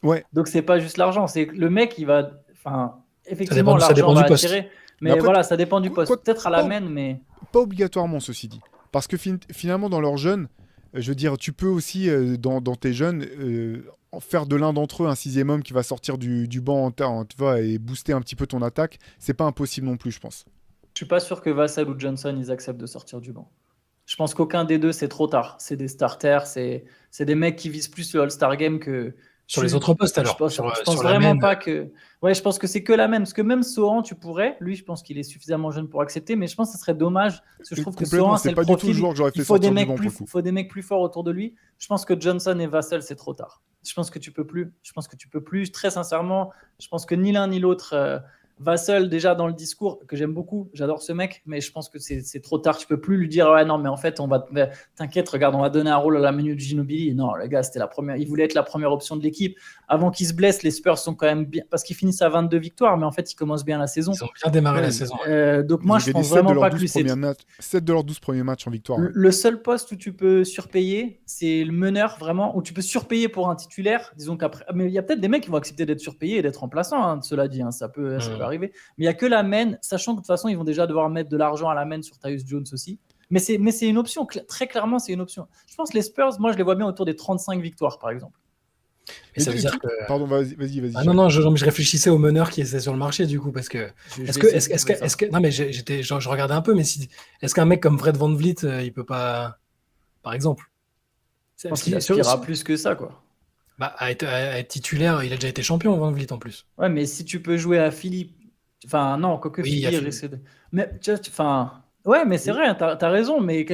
Ouais. Donc, c'est pas juste l'argent, c'est que le mec, il va... Enfin, effectivement, l'argent va attirer. Mais après, voilà, ça dépend du poste. Peut-être à la main, mais... Pas obligatoirement, ceci dit. Parce que finalement, dans leurs jeunes, Je veux dire, tu peux aussi, dans tes jeunes, en faire de l'un d'entre eux un sixième homme qui va sortir du banc tu vois, et booster un petit peu ton attaque. C'est pas impossible non plus, je pense. Je suis pas sûr que Vassell ou Johnson ils acceptent de sortir du banc. Je pense qu'aucun des deux c'est trop tard. C'est des starters, c'est des mecs qui visent plus le All-Star Game que. Sur les autres postes, alors. Je pense sur vraiment la main, pas que. Ouais, je pense que c'est que la main. Parce que même Sohan, tu pourrais. Lui, je pense qu'il est suffisamment jeune pour accepter. Mais je pense que ce serait dommage. Parce que je trouve que Sohan, c'est le pas du tout le profil. joueur que j'aurais fait Il faut des sortir du mecs banc pour le coup. il faut des mecs plus forts autour de lui. Je pense que Johnson et Vassell, c'est trop tard. Je pense que tu peux plus. Je pense que tu peux plus. Très sincèrement, je pense que ni l'un ni l'autre. Vassell, déjà dans le discours, que j'aime beaucoup, j'adore ce mec, mais je pense que c'est trop tard. Tu peux plus lui dire ouais non mais en fait t'inquiète, regarde, on va donner un rôle à la Manu Ginobili. Non, le gars, c'était la première, il voulait être la première option de l'équipe. Avant qu'il se blesse, les Spurs sont quand même bien, parce qu'ils finissent à 22 victoires, mais en fait ils commencent bien la saison. Ils ont bien démarré la saison. Donc moi je pense vraiment pas que lui c'est 7 de leurs 12 premiers matchs en victoire. Ouais. Le seul poste où tu peux surpayer, c'est le meneur, vraiment, où tu peux surpayer pour un titulaire. Disons qu'après, mais il y a peut-être des mecs qui vont accepter d'être surpayés et d'être remplaçants, hein, cela dit, hein, ça peut arriver. Mais il n'y a que la main, sachant que de toute façon, ils vont déjà devoir mettre de l'argent à la main sur Tyus Jones aussi. Mais c'est une option, très clairement, c'est une option. Je pense que les Spurs, moi, je les vois bien autour des 35 victoires, par exemple. Mais ça veut dire que... Pardon, vas-y. Ah non, je réfléchissais aux meneurs qui étaient sur le marché, du coup, parce que... Est-ce que... Non, mais je regardais un peu, mais est-ce qu'un mec comme Fred VanVleet, il peut pas... Par exemple... Je pense qu'il aspirera plus que ça, quoi. Bah, à être titulaire, il a déjà été champion, VanVleet, en plus. Ouais, mais si tu peux jouer à Philippe... Enfin, non, quoique oui, Philippe... Mais, enfin... Ouais, mais c'est vrai, t'as raison, mais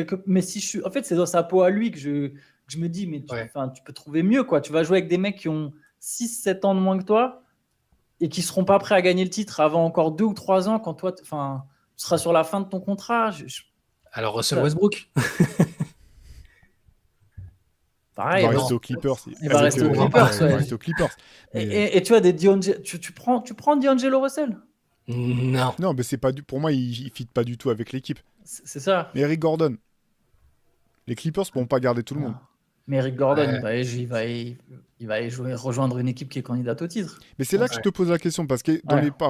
si je suis... En fait, c'est dans sa peau à lui que je me dis, mais tu peux trouver mieux, quoi. Tu vas jouer avec des mecs qui ont 6-7 ans de moins que toi et qui seront pas prêts à gagner le titre avant encore 2 ou 3 ans quand toi, tu seras sur la fin de ton contrat. Alors, Russell Westbrook pareil, il va rester aux Clippers. Il va rester aux Clippers. Et tu as des tu prends D'Angelo Russell? Non. Non, mais c'est pas pour moi, il fit pas du tout avec l'équipe. C'est ça. Mais Eric Gordon. Les Clippers ne pourront pas garder tout le monde. Mais Eric Gordon, il va rejoindre une équipe qui est candidate au titre. Mais c'est là que je te pose la question, parce que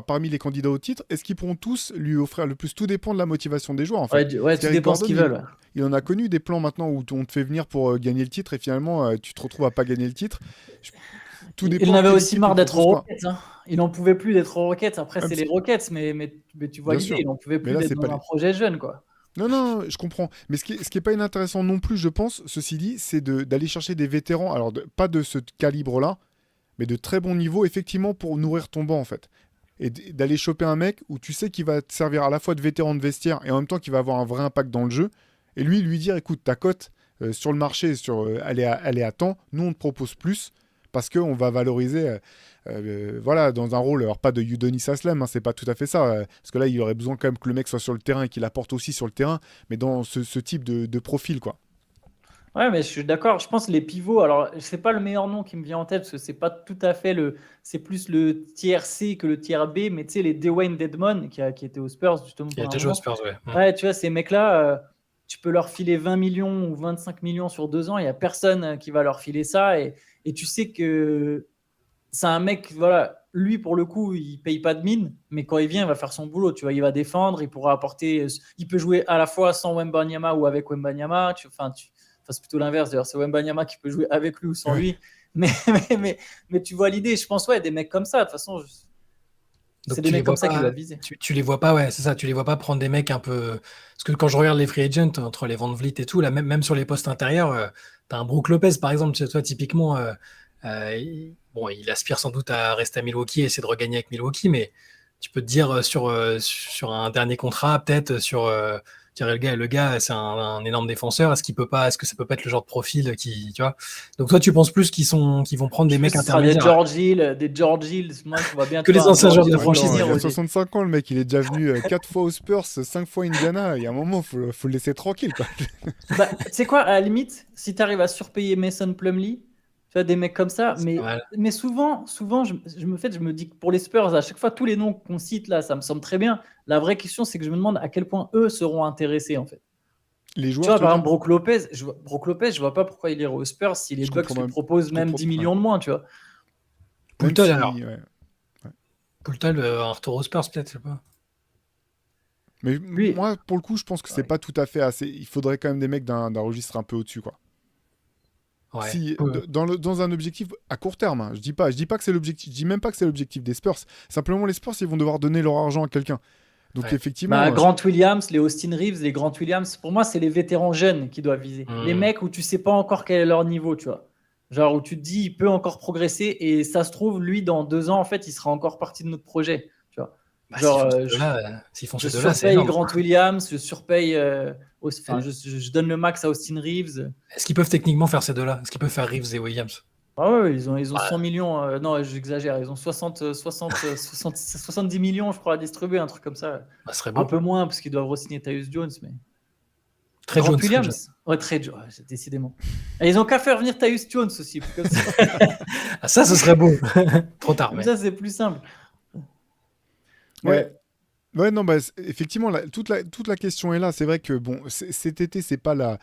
parmi les candidats au titre, est-ce qu'ils pourront tous lui offrir le plus? Tout dépend de la motivation des joueurs, en fait. Tout dépend de ce qu'ils veulent. Il en a connu des plans maintenant où on te fait venir pour gagner le titre et finalement tu te retrouves à pas gagner le titre. Il en avait aussi marre d'être aux Rockets. Hein. Il n'en pouvait plus d'être aux Rockets. Après, c'est les Rockets, mais tu vois l'idée. Il n'en pouvait plus d'être dans un projet jeune, quoi. Non, je comprends. Mais ce qui est pas inintéressant non plus, je pense, ceci dit, c'est d'aller chercher des vétérans, alors pas de ce calibre-là, mais de très bon niveau, effectivement, pour nourrir ton banc, en fait. Et d'aller choper un mec où tu sais qu'il va te servir à la fois de vétéran de vestiaire et en même temps qu'il va avoir un vrai impact dans le jeu. Et lui dire, écoute, ta cote sur le marché, elle est à temps, nous on te propose plus parce qu'on va valoriser... dans un rôle, alors pas de Udonis Haslem, hein, c'est pas tout à fait ça, parce que là il aurait besoin quand même que le mec soit sur le terrain et qu'il apporte aussi sur le terrain, mais dans ce type de profil, quoi. Ouais, mais je suis d'accord. Je pense que les pivots, alors c'est pas le meilleur nom qui me vient en tête parce que c'est pas tout à fait c'est plus le tiers C que le tiers B, mais tu sais les Dwayne Dedmon qui était aux Spurs justement. Qui a déjà joué aux Spurs, ouais. Ouais, tu vois ces mecs-là, tu peux leur filer 20 millions ou 25 millions sur 2 ans, il y a personne qui va leur filer ça et tu sais que c'est un mec, voilà, lui pour le coup, il paye pas de mine, mais quand il vient, il va faire son boulot, tu vois, il va défendre, il pourra apporter, il peut jouer à la fois sans Wembanyama ou avec Wembanyama, c'est plutôt l'inverse d'ailleurs, c'est Wembanyama qui peut jouer avec lui ou sans lui, mais tu vois l'idée, je pense, des mecs comme ça, de toute façon, c'est des mecs comme ça qu'il va viser. Tu les vois pas, ouais, c'est ça, tu les vois pas prendre des mecs un peu, parce que quand je regarde les free agents, entre les VanVleet et tout, là, même sur les postes intérieurs, t'as un Brook Lopez par exemple, tu vois, typiquement, il aspire sans doute à rester à Milwaukee et essayer de regagner avec Milwaukee, mais tu peux te dire sur un dernier contrat, peut-être le gars, c'est un énorme défenseur. Est-ce que ça peut pas être le genre de profil qui, tu vois? Donc toi, tu penses plus qu'ils vont prendre des mecs intermédiaires. Des George Hill, moi je vois bien que les anciens joueurs de la franchise. Il a 65 ans, le mec, il est déjà venu 4 fois aux Spurs, 5 fois Indiana. Il y a un moment, faut le laisser tranquille, quoi. Tu sais quoi, à la limite, si tu arrives à surpayer Mason Plumlee, tu vois, des mecs comme ça, mais souvent je me dis que pour les Spurs, à chaque fois, tous les noms qu'on cite là, ça me semble très bien. La vraie question, c'est que je me demande à quel point eux seront intéressés, en fait. Les joueurs, tu vois, par exemple, Brook Lopez, je vois pas pourquoi il irait aux Spurs si les Bucks lui proposent même 10 millions de moins, tu vois. Poultol, alors. Poultol, un retour aux Spurs, peut-être, je sais pas. Mais moi, pour le coup, je pense que c'est pas tout à fait assez. Il faudrait quand même des mecs d'un registre un peu au-dessus, quoi. Ouais. Si, dans un objectif à court terme, hein, je dis pas que c'est l'objectif, je dis même pas que c'est l'objectif des Spurs. Simplement, les Spurs, ils vont devoir donner leur argent à quelqu'un. Donc Ouais. effectivement, Grant Williams, les Austin Reeves, les Grant Williams, pour moi, c'est les vétérans jeunes qui doivent viser. Les mecs où tu sais pas encore quel est leur niveau, tu vois. Genre où tu te dis, il peut encore progresser et ça se trouve, lui, dans 2 ans, en fait, il sera encore partie de notre projet, tu vois. Genre, s'ils font je ces deux-là, c'est surpaye énorme. Grant Williams, je surpaye, je donne le max à Austin Reeves. Est-ce qu'ils peuvent techniquement faire ces deux-là? Est-ce qu'ils peuvent faire Reeves et Williams? Ah ouais, ils ont 100 millions. Non, j'exagère. Ils ont 70 millions, je crois, à distribuer, un truc comme ça. Ça serait Un beau. peu moins, parce qu'ils doivent re-signer Tyus Jones. Mais... Très Grant Jones. Williams. Ouais, très Jones, décidément. Et ils ont qu'à faire venir Tyus Jones aussi. Comme ça, Ça, ce serait beau. Trop tard. comme Mais... ça, c'est plus simple. Ouais. Ouais, non, effectivement, toute la question est là. C'est vrai que bon, cet été, c'est pas l'année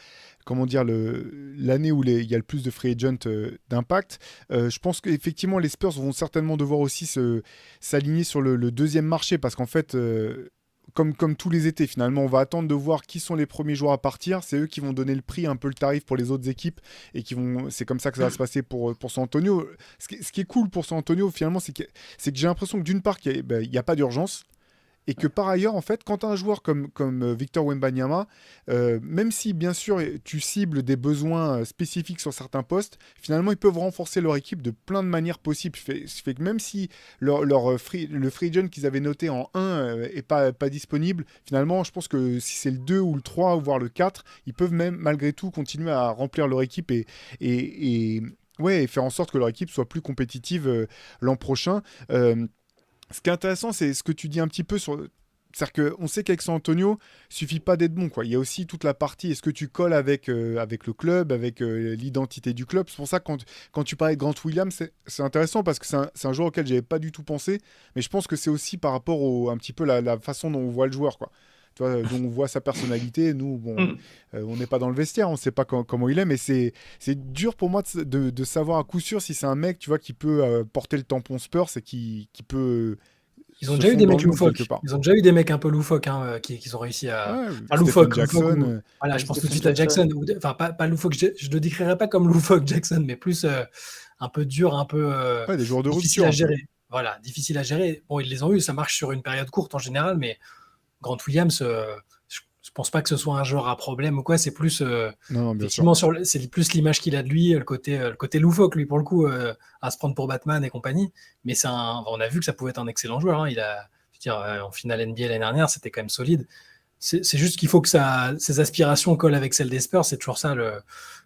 où il y a le plus de free agent d'impact. Je pense qu'effectivement, les Spurs vont certainement devoir aussi s'aligner sur le deuxième marché parce qu'en fait, comme tous les étés, finalement, on va attendre de voir qui sont les premiers joueurs à partir. C'est eux qui vont donner le prix, un peu le tarif pour les autres équipes et c'est comme ça que ça va se passer pour San Antonio. Ce qui est cool pour San Antonio, finalement, c'est que j'ai l'impression que d'une part, il n'y a pas d'urgence. Et que par ailleurs, en fait, quand tu as un joueur comme Victor Wembanyama, même si bien sûr tu cibles des besoins spécifiques sur certains postes, finalement ils peuvent renforcer leur équipe de plein de manières possibles. Ce fait que même si le free agent qu'ils avaient noté en 1 est pas disponible, finalement je pense que si c'est le 2 ou le 3 ou voire le 4, ils peuvent même malgré tout continuer à remplir leur équipe et faire en sorte que leur équipe soit plus compétitive l'an prochain. Ce qui est intéressant, c'est ce que tu dis un petit peu sur... C'est-à-dire qu'on sait qu'avec San Antonio, il suffit pas d'être bon, quoi. Il y a aussi toute la partie, est-ce que tu colles avec le club, avec l'identité du club. C'est pour ça que quand tu parlais de Grant Williams, c'est intéressant parce que c'est un joueur auquel j'avais pas du tout pensé, mais je pense que c'est aussi par rapport un petit peu la façon dont on voit le joueur, quoi. Tu vois, dont on voit sa personnalité. Nous, bon, on n'est pas dans le vestiaire, on ne sait pas comment il est, mais c'est dur pour moi de savoir à coup sûr si c'est un mec, tu vois, qui peut porter le tampon Spurs et qui peut... Ils ont déjà eu des mecs loufoques. Ils ont déjà eu des mecs un peu loufoques qui ont réussi à... Ouais, enfin, loufoque, Jackson. Voilà, je pense tout de suite à Jackson. Enfin, pas loufoque, je ne le décrirais pas comme loufoque Jackson, mais plus un peu dur, un peu des joueurs de difficile rupture, à gérer. Voilà, difficile à gérer. Bon, ils les ont eu, ça marche sur une période courte en général, mais Grant Williams, je pense pas que ce soit un joueur à problème ou quoi. C'est plus effectivement c'est plus l'image qu'il a de lui, le côté loufoque lui pour le coup, à se prendre pour Batman et compagnie. Mais on a vu que ça pouvait être un excellent joueur. Hein. En finale NBA l'année dernière, c'était quand même solide. C'est juste qu'il faut que ses aspirations collent avec celles des Spurs. C'est toujours ça.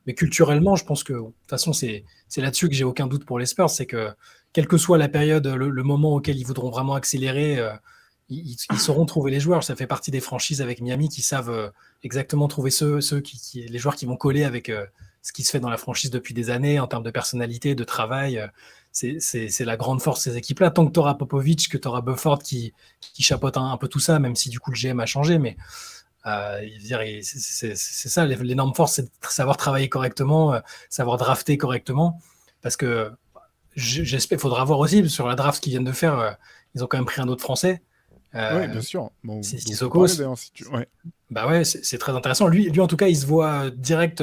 Mais culturellement, je pense que de toute façon, c'est là-dessus que j'ai aucun doute pour les Spurs. C'est que quelle que soit la période, le moment auquel ils voudront vraiment accélérer, ils sauront trouver les joueurs. Ça fait partie des franchises avec Miami qui savent exactement trouver les joueurs qui vont coller avec ce qui se fait dans la franchise depuis des années en termes de personnalité, de travail. C'est la grande force de ces équipes-là. Tant que tu auras Popovich, que tu auras Bufford qui chapeaute un peu tout ça, même si du coup le GM a changé, mais c'est ça, l'énorme force, c'est de savoir travailler correctement, savoir drafter correctement, parce que j'espère, il faudra voir aussi, sur la draft qu'ils viennent de faire, ils ont quand même pris un autre Français. Oui, bien sûr. Bon, c'est Sissoko. Bah ouais, c'est très intéressant. Lui, en tout cas, il se voit direct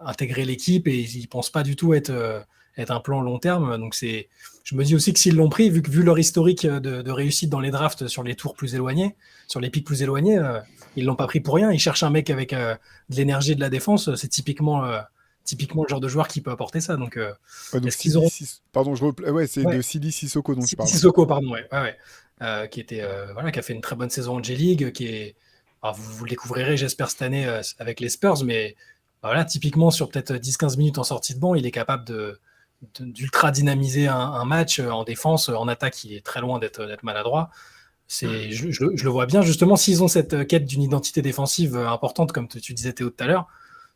intégrer l'équipe et il pense pas du tout être un plan long terme. Donc je me dis aussi que s'ils l'ont pris, vu leur historique de réussite dans les drafts sur les tours plus éloignés, sur les pics plus éloignés, ils l'ont pas pris pour rien. Ils cherchent un mec avec de l'énergie et de la défense. C'est typiquement le genre de joueur qui peut apporter ça. Donc, pardon, c'est de Sidi Sissoko dont tu parles. Sissoko, pardon, ouais. Qui a fait une très bonne saison en J-League, vous le découvrirez, j'espère, cette année avec les Spurs, mais voilà, typiquement sur peut-être 10-15 minutes en sortie de banc, il est capable d'ultra dynamiser un match en défense, en attaque, il est très loin d'être maladroit. Je le vois bien, justement, s'ils ont cette quête d'une identité défensive importante, comme tu disais Théo tout à l'heure,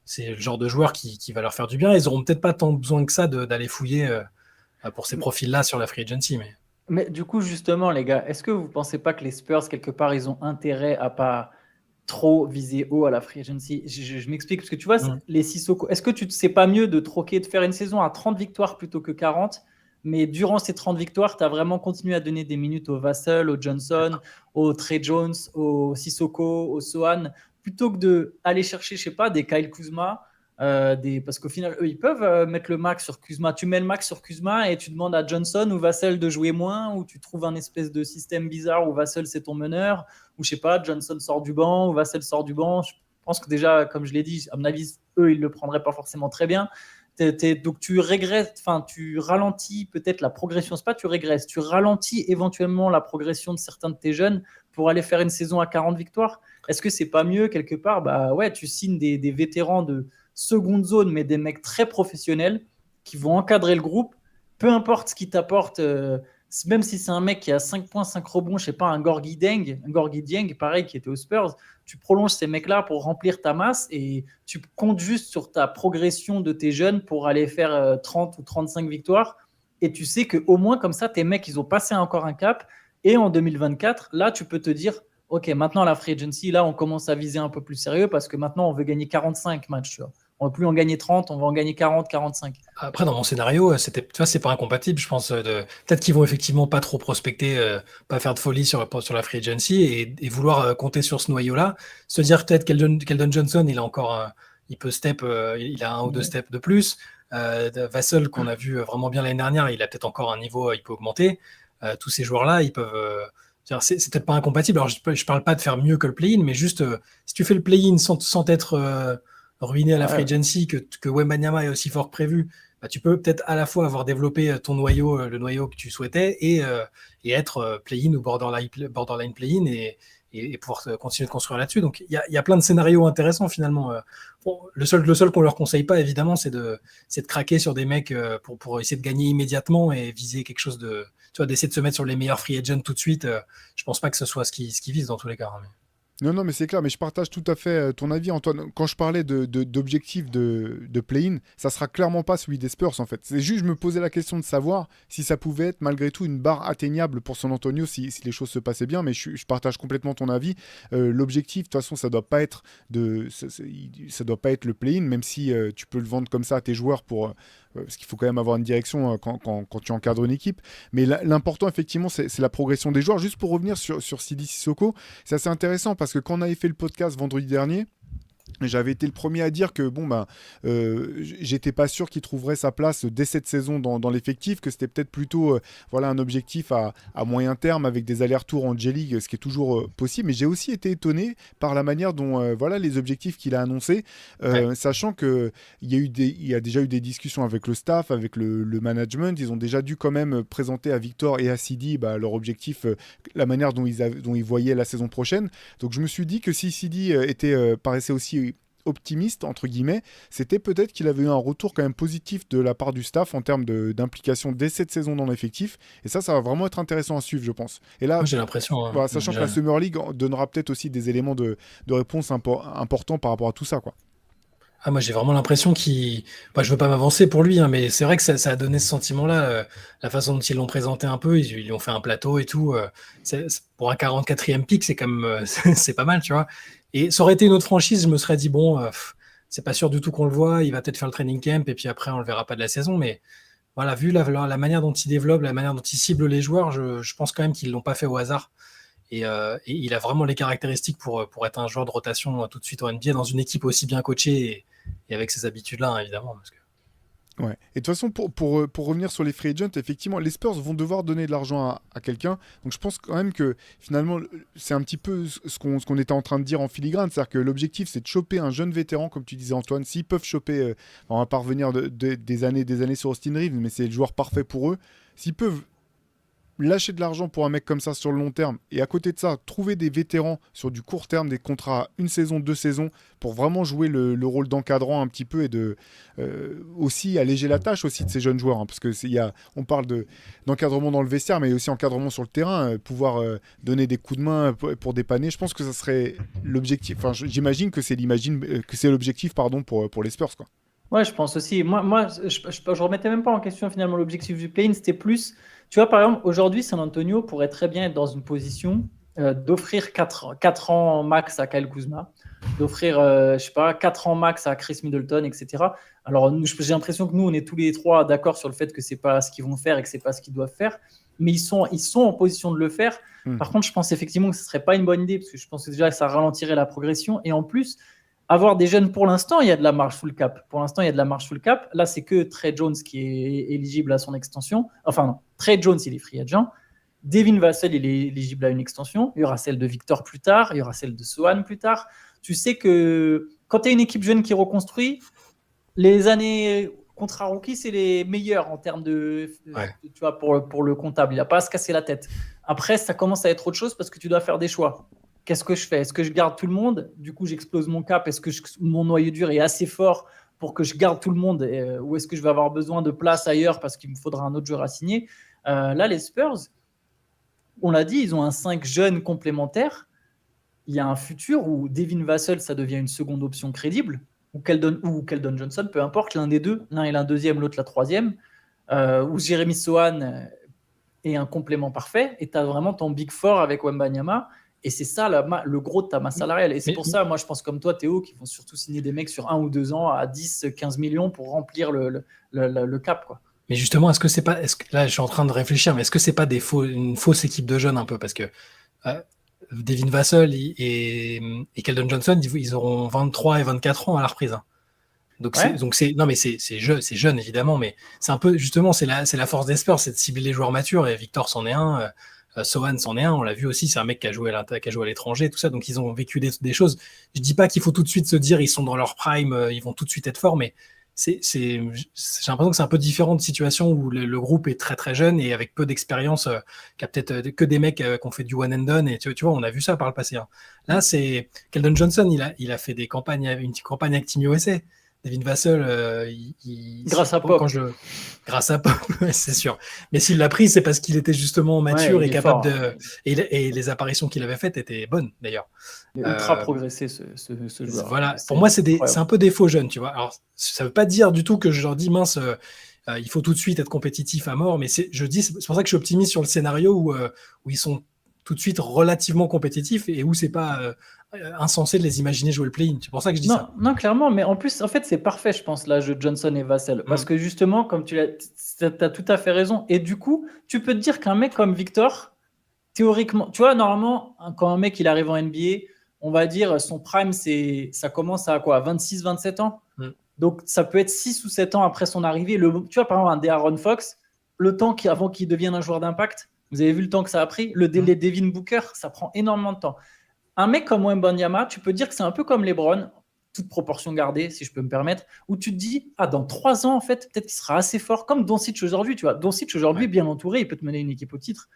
c'est le genre de joueur qui va leur faire du bien. Ils n'auront peut-être pas tant besoin que ça d'aller fouiller pour ces profils-là sur la free agency. Mais du coup, justement, les gars, est-ce que vous ne pensez pas que les Spurs, quelque part, ils ont intérêt à pas trop viser haut à la free agency? Je m'explique, parce que tu vois, les Sissoko, est-ce que tu ne sais pas mieux de faire une saison à 30 victoires plutôt que 40, mais durant ces 30 victoires, tu as vraiment continué à donner des minutes au Vassell, au Johnson, au Trey Jones, au Sissoko, au Sohan, plutôt que d'aller chercher, je sais pas, des Kyle Kuzma, Parce qu'au final, eux, ils peuvent mettre le max sur Kuzma. Tu mets le max sur Kuzma et tu demandes à Johnson ou Vassell de jouer moins, ou tu trouves un espèce de système bizarre où Vassell c'est ton meneur, ou je sais pas, Johnson sort du banc ou Vassell sort du banc. Je pense que déjà, comme je l'ai dit, à mon avis, eux, ils le prendraient pas forcément très bien. Donc tu régresses, tu ralentis peut-être la progression. C'est pas tu régresses, tu ralentis éventuellement la progression de certains de tes jeunes pour aller faire une saison à 40 victoires. Est-ce que c'est pas mieux quelque part? Bah ouais, tu signes des vétérans de seconde zone, mais des mecs très professionnels qui vont encadrer le groupe. Peu importe ce qu'ils t'apportent, même si c'est un mec qui a 5 points, 5 rebonds, je sais pas, un Gorgui Dieng, pareil, qui était aux Spurs, tu prolonges ces mecs-là pour remplir ta masse et tu comptes juste sur ta progression de tes jeunes pour aller faire 30 ou 35 victoires. Et tu sais qu'au moins, comme ça, tes mecs, ils ont passé encore un cap. Et en 2024, là, tu peux te dire, OK, maintenant, la free agency, là, on commence à viser un peu plus sérieux parce que maintenant, on veut gagner 45 matchs. Tu vois. On ne va plus en gagner 30, on va en gagner 40, 45. Après, dans mon scénario, tu vois, c'est pas incompatible, je pense. Peut-être qu'ils vont effectivement pas trop prospecter, pas faire de folie sur la free agency et vouloir compter sur ce noyau-là. Se dire peut-être Keldon Johnson, il a encore il peut step, il a un ou deux steps de plus. Vassell, qu'on a vu vraiment bien l'année dernière, il a peut-être encore un niveau, il peut augmenter. Tous ces joueurs-là, ils peuvent. C'est peut-être pas incompatible. Alors, je parle pas de faire mieux que le play-in, mais juste si tu fais le play-in sans être ruiné à la free agency, que Wembanyama est aussi fort que prévu, bah, tu peux peut-être à la fois avoir développé ton noyau, le noyau que tu souhaitais, et être play-in ou borderline play-in et pouvoir continuer de construire là-dessus. Donc il y a plein de scénarios intéressants finalement. Bon, le seul qu'on leur conseille pas évidemment, c'est de craquer sur des mecs pour essayer de gagner immédiatement et viser quelque chose de, tu vois, d'essayer de se mettre sur les meilleurs free agents tout de suite. Je pense pas que ce soit ce qui vise dans tous les cas. Hein, mais... Non, mais c'est clair, mais je partage tout à fait ton avis, Antoine. Quand je parlais d'objectif de play-in, ça sera clairement pas celui des Spurs, en fait. C'est juste, je me posais la question de savoir si ça pouvait être, malgré tout, une barre atteignable pour San Antonio si les choses se passaient bien, mais je partage complètement ton avis. L'objectif, de toute façon, ça doit pas être ça doit pas être le play-in, même si tu peux le vendre comme ça à tes joueurs parce qu'il faut quand même avoir une direction quand tu encadres une équipe. Mais l'important, effectivement, c'est la progression des joueurs. Juste pour revenir sur Sidi Sissoko, c'est assez intéressant parce que quand on avait fait le podcast vendredi dernier, j'avais été le premier à dire que j'étais pas sûr qu'il trouverait sa place dès cette saison dans l'effectif, que c'était peut-être plutôt un objectif à moyen terme avec des allers-retours en J-League, ce qui est toujours possible. Mais j'ai aussi été étonné par la manière dont les objectifs qu'il a annoncés, sachant qu'il y a déjà eu des discussions avec le staff, avec le management. Ils ont déjà dû quand même présenter à Victor et à Sidi leur objectif, la manière dont ils voyaient la saison prochaine. Donc je me suis dit que si Sidi paraissait aussi optimiste, entre guillemets, c'était peut-être qu'il avait eu un retour quand même positif de la part du staff en termes d'implication dès cette saison dans l'effectif. Et ça va vraiment être intéressant à suivre, je pense. Et là, j'ai l'impression... sachant que la Summer League donnera peut-être aussi des éléments de réponse importants par rapport à tout ça, quoi. Ah, moi, j'ai vraiment l'impression qu'il... je veux pas m'avancer pour lui, hein, mais c'est vrai que ça a donné ce sentiment-là. La façon dont ils l'ont présenté un peu, ils ont fait un plateau et tout. Pour un 44e pick, c'est quand même c'est pas mal, tu vois. Et ça aurait été une autre franchise, je me serais dit, c'est pas sûr du tout qu'on le voit, il va peut-être faire le training camp et puis après, on le verra pas de la saison. Mais voilà, vu la manière dont il développe, la manière dont il cible les joueurs, je pense quand même qu'ils l'ont pas fait au hasard. Et il a vraiment les caractéristiques pour être un joueur de rotation tout de suite en NBA dans une équipe aussi bien coachée et avec ces habitudes-là, hein, évidemment. Parce que... Ouais. Et de toute façon, pour revenir sur les free agents, effectivement, les Spurs vont devoir donner de l'argent à quelqu'un. Donc je pense quand même que finalement, c'est un petit peu ce qu'on était en train de dire en filigrane. C'est-à-dire que l'objectif, c'est de choper un jeune vétéran, comme tu disais, Antoine. S'ils peuvent choper, on va pas revenir des années sur Austin Reeves, mais c'est le joueur parfait pour eux. S'ils peuvent lâcher de l'argent pour un mec comme ça sur le long terme et à côté de ça, trouver des vétérans sur du court terme, des contrats 1 saison, 2 saisons pour vraiment jouer le rôle d'encadrant un petit peu et de aussi alléger la tâche aussi de ces jeunes joueurs, hein, parce que on parle d'encadrement dans le vestiaire mais aussi encadrement sur le terrain, pouvoir donner des coups de main pour dépanner. Je pense que ça serait l'objectif, enfin j'imagine que c'est l'objectif pour les Spurs, quoi. Ouais, je pense aussi. Moi je remettais même pas en question finalement l'objectif du play-in, c'était plus, tu vois, par exemple, aujourd'hui, San Antonio pourrait très bien être dans une position d'offrir 4 ans max à Kyle Kuzma, d'offrir, 4 ans max à Chris Middleton, etc. Alors, j'ai l'impression que nous, on est tous les trois d'accord sur le fait que c'est pas ce qu'ils vont faire et que c'est pas ce qu'ils doivent faire, mais ils sont en position de le faire. Par contre, je pense effectivement que ce serait pas une bonne idée, parce que je pense que déjà, ça ralentirait la progression, et en plus, avoir des jeunes, pour l'instant, il y a de la marge sous le cap. Pour l'instant, il y a de la marge sous le cap. Là, c'est que Trey Jones qui est éligible à son extension. Enfin, non, Trey Jones, il est free agent. Devin Vassell, il est éligible à une extension. Il y aura celle de Victor plus tard. Il y aura celle de Sohan plus tard. Tu sais que quand tu as une équipe jeune qui reconstruit, les années contrat rookie, c'est les meilleurs en termes de, tu vois, pour le comptable. Il n'a pas à se casser la tête. Après, ça commence à être autre chose parce que tu dois faire des choix. Qu'est-ce que je fais? Est-ce que je garde tout le monde? Du coup, j'explose mon cap. Est-ce que mon noyau dur est assez fort pour que je garde tout le monde? Ou est-ce que je vais avoir besoin de place ailleurs parce qu'il me faudra un autre joueur à signer? Là, les Spurs, on l'a dit, ils ont un 5 jeunes complémentaires. Il y a un futur où Devin Vassell, ça devient une seconde option crédible, ou Keldon Johnson, peu importe, l'un des deux. L'un est la deuxième, l'autre la troisième. Ou Jeremy Sohan est un complément parfait. Et tu as vraiment ton Big Four avec Wembanyama. Et c'est ça le gros de ta masse salariale. Et c'est pour ça, moi, je pense comme toi, Théo, qu'ils vont surtout signer des mecs sur 1 ou 2 ans à 10, 15 millions pour remplir le cap, quoi. Mais justement, est-ce que là, je suis en train de réfléchir, mais est-ce que c'est pas une fausse équipe de jeunes un peu? Parce que Devin Vassell et Keldon Johnson, ils auront 23 et 24 ans à la reprise. Hein. Donc, c'est jeune, évidemment, mais c'est un peu, justement, c'est la force des Spurs, c'est de cibler les joueurs matures, et Victor c'en est un. Sohan c'en est un, on l'a vu aussi, c'est un mec qui a joué à l'étranger, tout ça, donc ils ont vécu des choses. Je dis pas qu'il faut tout de suite se dire ils sont dans leur prime, ils vont tout de suite être forts, mais j'ai l'impression que c'est un peu différent de situation où le groupe est très très jeune et avec peu d'expérience, qui a peut-être que des mecs qui ont fait du one and done, et tu vois, on a vu ça par le passé. Hein. Là, c'est Keldon Johnson, il a fait une petite campagne avec Team USA. Devin Vassell, grâce à Pop. Grâce à Pop, c'est sûr. Mais s'il l'a pris, c'est parce qu'il était justement mature et capable de. Et les apparitions qu'il avait faites étaient bonnes, d'ailleurs. Il a ultra progressé, ce joueur. Voilà. Pour moi, c'est un peu des faux jeunes, tu vois. Alors, ça ne veut pas dire du tout que je leur dis, mince, il faut tout de suite être compétitif à mort, mais c'est pour ça que je suis optimiste sur le scénario où ils sont tout de suite relativement compétitifs et où c'est pas insensé de les imaginer jouer le play-in. C'est pour ça que je dis ça. Non, clairement, mais en plus, en fait, c'est parfait, je pense, l'âge de Johnson et Vassell. Parce que justement, comme tu as tout à fait raison. Et du coup, tu peux te dire qu'un mec comme Victor, théoriquement, tu vois, normalement, quand un mec il arrive en NBA, on va dire son prime, ça commence à quoi, 26, 27 ans. Donc, ça peut être 6 ou 7 ans après son arrivée. Tu vois, par exemple, un De'Aaron Fox, le temps avant qu'il devienne un joueur d'impact, vous avez vu le temps que ça a pris? Le délai Devin Booker, ça prend énormément de temps. Un mec comme Wembanyama, tu peux dire que c'est un peu comme LeBron, toute proportion gardée, si je peux me permettre, où tu te dis, dans 3 ans, en fait, peut-être qu'il sera assez fort, comme Doncic aujourd'hui. Tu vois, Doncic aujourd'hui, bien entouré, il peut te mener une équipe au titre.